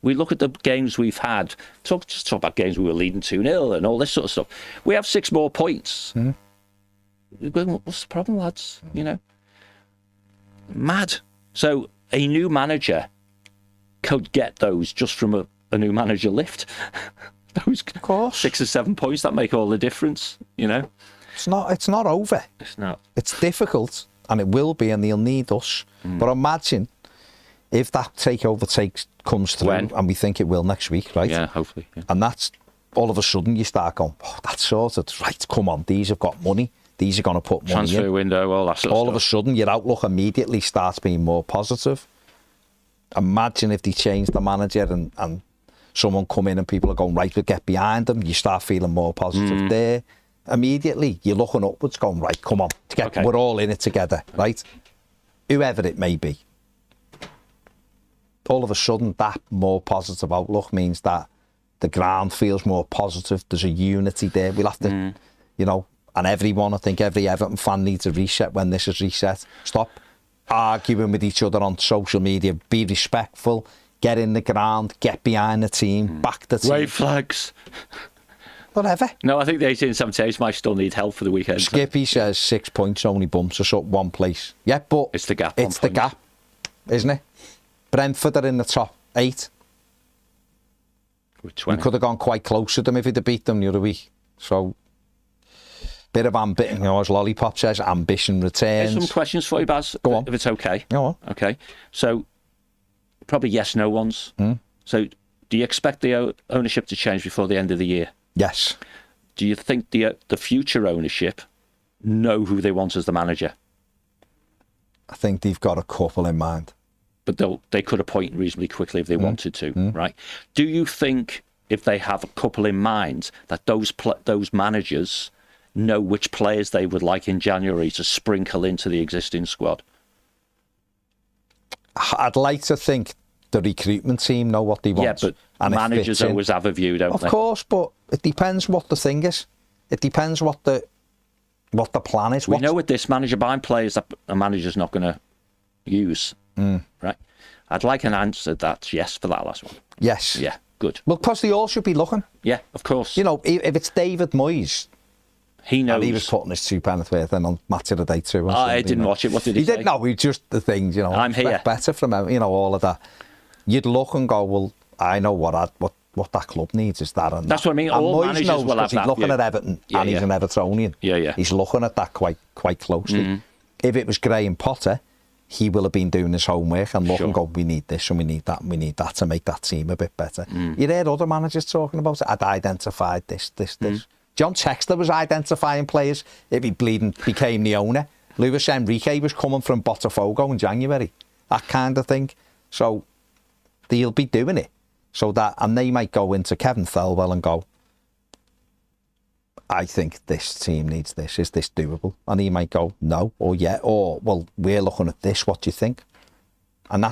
[SPEAKER 2] We look at the games we've had, just talk about games we were leading 2-0 and all this sort of stuff. We have 6 more points. What's the problem, lads? You know? Mad. So a new manager could get those just from a new manager lift. Those, of course, 6 or 7 points that make all the difference. You know,
[SPEAKER 1] it's not over.
[SPEAKER 2] It's not.
[SPEAKER 1] It's difficult, and it will be, and they'll need us. But imagine if that takeover comes through, and we think it will next week, right?
[SPEAKER 2] Yeah, hopefully. Yeah.
[SPEAKER 1] And that's all of a sudden you start going, oh, that's sorted. Right, come on, these have got money. These are going to put money in.
[SPEAKER 2] Transfer window, all that sort of stuff.
[SPEAKER 1] All of a sudden, your outlook immediately starts being more positive. Imagine if they change the manager and someone come in and people are going, right, we'll get behind them. You start feeling more positive there. Immediately, you're looking upwards going, right, come on. We're all in it together, right? Whoever it may be. All of a sudden, that more positive outlook means that the ground feels more positive. There's a unity there. We'll have to, and everyone, I think every Everton fan needs a reset when this is reset. Stop arguing with each other on social media. Be respectful. Get in the ground. Get behind the team. Back the team.
[SPEAKER 2] Wave flags.
[SPEAKER 1] Whatever.
[SPEAKER 2] No, I think the 1878 might still need help for the weekend.
[SPEAKER 1] Skippy says 6 points only bumps us up one place. Yeah, but
[SPEAKER 2] it's the gap.
[SPEAKER 1] It's the gap, isn't it? Brentford are in the top 8. We could have gone quite close to them if we'd have beat them the other week. So, bit of ambition, as Lollipop says, ambition returns.
[SPEAKER 2] Here's some questions for you, Baz.
[SPEAKER 1] Go on.
[SPEAKER 2] If it's okay.
[SPEAKER 1] Go on.
[SPEAKER 2] Okay. So, probably yes, no ones. So, do you expect the ownership to change before the end of the year?
[SPEAKER 1] Yes.
[SPEAKER 2] Do you think the future ownership know who they want as the manager?
[SPEAKER 1] I think they've got a couple in mind.
[SPEAKER 2] But they could appoint reasonably quickly if they wanted to, right? Do you think if they have a couple in mind that those managers know which players they would like in January to sprinkle into the existing squad?
[SPEAKER 1] I'd like to think the recruitment team know what they want.
[SPEAKER 2] Yeah, but managers always have a view, don't they?
[SPEAKER 1] Of course, but it depends what the thing is. It depends what the plan is.
[SPEAKER 2] We know with this manager buying players that a manager's not going to use. Right. I'd like an answer that's yes for that last one.
[SPEAKER 1] Yes.
[SPEAKER 2] Yeah, good.
[SPEAKER 1] Well, because they all should be looking.
[SPEAKER 2] Yeah, of course.
[SPEAKER 1] If it's David Moyes,
[SPEAKER 2] He knows.
[SPEAKER 1] And he was putting his £2 worth in on Match of the Day too.
[SPEAKER 2] I didn't watch it. What did he say?
[SPEAKER 1] He didn't know. He just the things,
[SPEAKER 2] I'm here.
[SPEAKER 1] Better from him, all of that. You'd look and go, well, I know what that club needs is that. And
[SPEAKER 2] that's what I mean. All
[SPEAKER 1] Moyes
[SPEAKER 2] managers
[SPEAKER 1] knows
[SPEAKER 2] will have
[SPEAKER 1] he's
[SPEAKER 2] that
[SPEAKER 1] looking
[SPEAKER 2] view.
[SPEAKER 1] at Everton and he's an Evertonian.
[SPEAKER 2] Yeah.
[SPEAKER 1] He's looking at that quite closely. If it was Graham Potter, he will have been doing his homework and look and go, we need this and we need that and we need that to make that team a bit better. You heard other managers talking about it. I'd identified this. John Textor was identifying players if he became the owner. Luis Enrique was coming from Botafogo in January. That kind of thing. So they'll be doing it. And they might go into Kevin Thelwell and go, I think this team needs this. Is this doable? And he might go, no, or yeah, or, well, we're looking at this. What do you think? And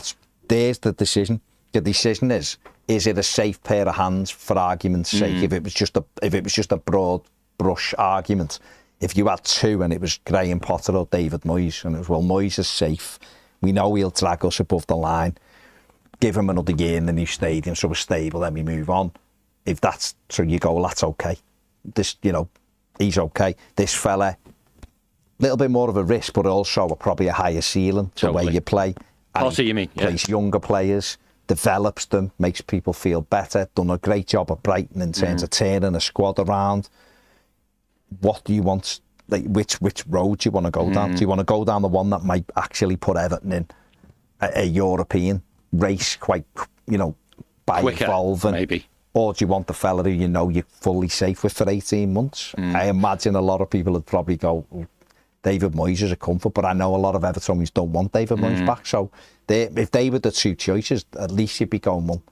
[SPEAKER 1] there's the decision. The decision is it a safe pair of hands for argument's sake? If it was just a broad brush argument, if you had two and it was Graham Potter or David Moyes, and it was, well, Moyes is safe. We know he'll drag us above the line. Give him another year in the new stadium so we're stable, then we move on. If that's so, you go, well, that's okay. This, he's okay. This fella, a little bit more of a risk, but also probably a higher ceiling to the way you play.
[SPEAKER 2] Also, you mean,
[SPEAKER 1] plays younger players, develops them, makes people feel better. Done a great job at Brighton in terms of turning a squad around. What do you want? Like, which road do you want to go down? Do you want to go down the one that might actually put Everton in a European race quite, by
[SPEAKER 2] quicker,
[SPEAKER 1] evolving?
[SPEAKER 2] Maybe.
[SPEAKER 1] Or do you want the fella who you're fully safe with for 18 months? I imagine a lot of people would probably go, David Moyes is a comfort, but I know a lot of Evertonians don't want David Moyes back. So if they were the two choices, at least you'd be going, well,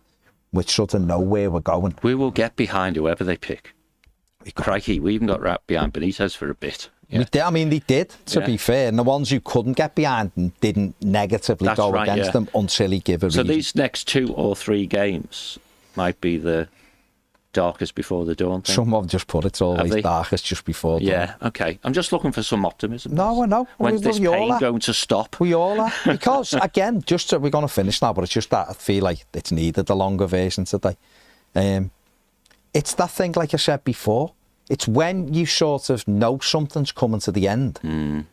[SPEAKER 1] we sort of know where we're going.
[SPEAKER 2] We will get behind whoever they pick. Crikey, we even got wrapped behind Benitez for a bit. Yeah.
[SPEAKER 1] They did, to be fair. And the ones who couldn't get behind them didn't negatively go against them until he gave a reason.
[SPEAKER 2] So these next 2 or 3 games might be the darkest before the dawn thing.
[SPEAKER 1] Some have just put it's always darkest just before dawn.
[SPEAKER 2] Yeah, okay. I'm just looking for some optimism.
[SPEAKER 1] No, I know.
[SPEAKER 2] When's this pain going to stop?
[SPEAKER 1] We all are. Because, again, we're going to finish now, but it's just that I feel like it's needed a longer version today. It's that thing, like I said before, it's when you sort of know something's coming to the end.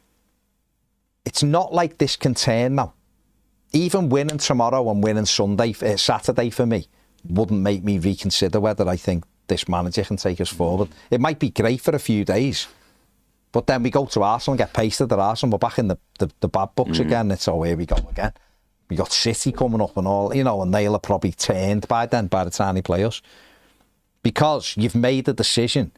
[SPEAKER 1] It's not like this can turn now. Even winning tomorrow and winning Saturday for me wouldn't make me reconsider whether I think this manager can take us forward. It might be great for a few days, but then we go to Arsenal and get pasted at Arsenal. We're back in the bad books again. It's here we go again. We got City coming up and all, and they'll have probably turned by then, by the time they play us. Because you've made a decision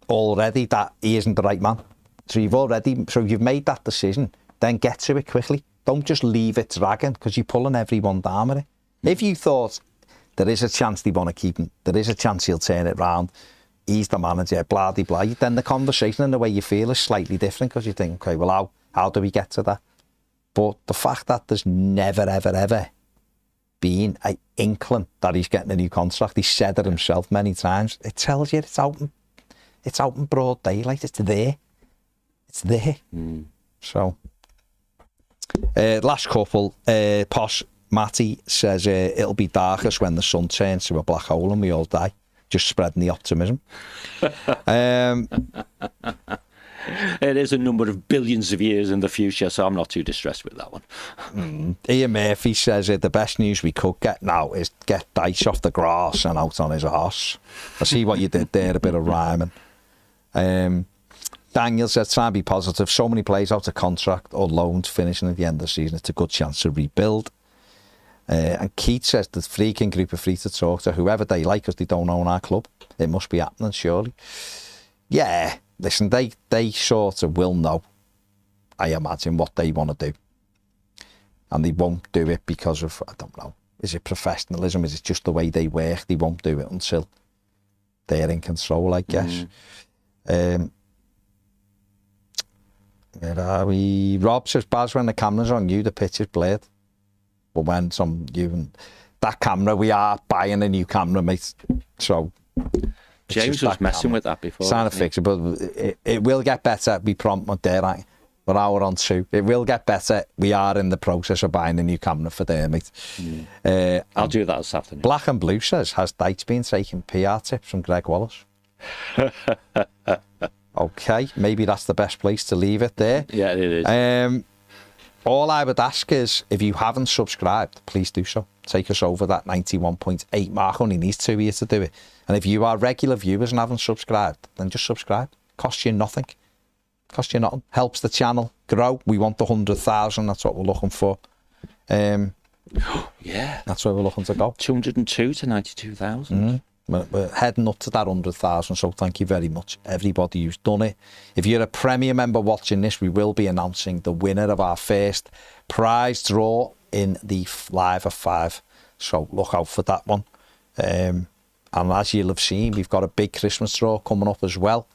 [SPEAKER 1] already that he isn't the right man. So you've made that decision, then get to it quickly. Don't just leave it dragging, because you're pulling everyone down with it. If you thought there is a chance they want to keep him, there is a chance he'll turn it round, he's the manager, blah, blah, blah, then the conversation and the way you feel is slightly different, because you think, okay, well, how do we get to that? But the fact that there's never, ever, ever been an inkling that he's getting a new contract, he said it himself many times, it tells you it's out in broad daylight. It's there. So, last couple, Posh Matty says it'll be darkest when the sun turns to a black hole and we all die. Just spreading the optimism.
[SPEAKER 2] It is a number of billions of years in the future, so I'm not too distressed with that one.
[SPEAKER 1] Ian Murphy says the best news we could get now is get Dyche off the grass and out on his arse. I see what you did there, a bit of rhyming. Daniel says, try and be positive. So many players out of contract or loans finishing at the end of the season. It's a good chance to rebuild. And Keith says the freaking group are free to talk to whoever they like because they don't own our club. It must be happening, surely. Yeah, listen, they sort of will know, I imagine, what they want to do. And they won't do it because of, I don't know, is it professionalism? Is it just the way they work? They won't do it until they're in control, I guess. Where are we? Rob says, Baz, when the camera's on you, the pitch is blurred. But when that camera, we are buying a new camera, mate. So
[SPEAKER 2] James was messing with that before.
[SPEAKER 1] Trying to fix it, but it will get better. Be prompt on there, right? We're hour on 2. It will get better. We are in the process of buying a new camera for there, mate.
[SPEAKER 2] I'll do that this afternoon.
[SPEAKER 1] Black and Blue says, has Dyche been taking PR tips from Greg Wallace? Okay, maybe that's the best place to leave it there.
[SPEAKER 2] Yeah, it is.
[SPEAKER 1] All I would ask is, if you haven't subscribed, please do so. Take us over that 91.8 mark. Only needs 2 years to do it. And if you are regular viewers and haven't subscribed, then just subscribe. Costs you nothing. Costs you nothing. Helps the channel grow. We want the 100,000. That's what we're looking for.
[SPEAKER 2] Yeah.
[SPEAKER 1] That's where we're looking to go.
[SPEAKER 2] 202 to 92,000.
[SPEAKER 1] We're heading up to that 100,000, so thank you very much, everybody who's done it. If you're a Premier member watching this, we will be announcing the winner of our first prize draw in the Live of 5. So look out for that one. And as you'll have seen, we've got a big Christmas draw coming up as well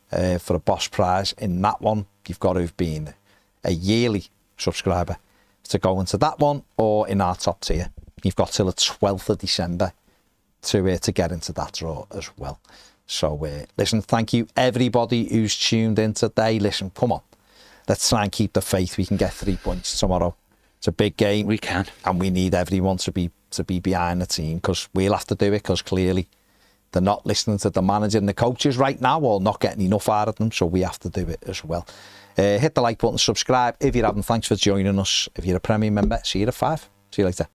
[SPEAKER 1] for a Boss prize. In that one, you've got to have been a yearly subscriber to go into that one, or in our top tier. You've got till the 12th of December to get into that draw as well. So listen, thank you everybody who's tuned in today. Listen, come on, let's try and keep the faith. We can get 3 points tomorrow. It's a big game.
[SPEAKER 2] We can,
[SPEAKER 1] and we need everyone to be behind the team, because we'll have to do it, because clearly they're not listening to the manager and the coaches right now, or not getting enough out of them, so we have to do it as well. Hit the like button, subscribe if you haven't. Thanks for joining us. If you're a Premier member, see you at 5. See you later.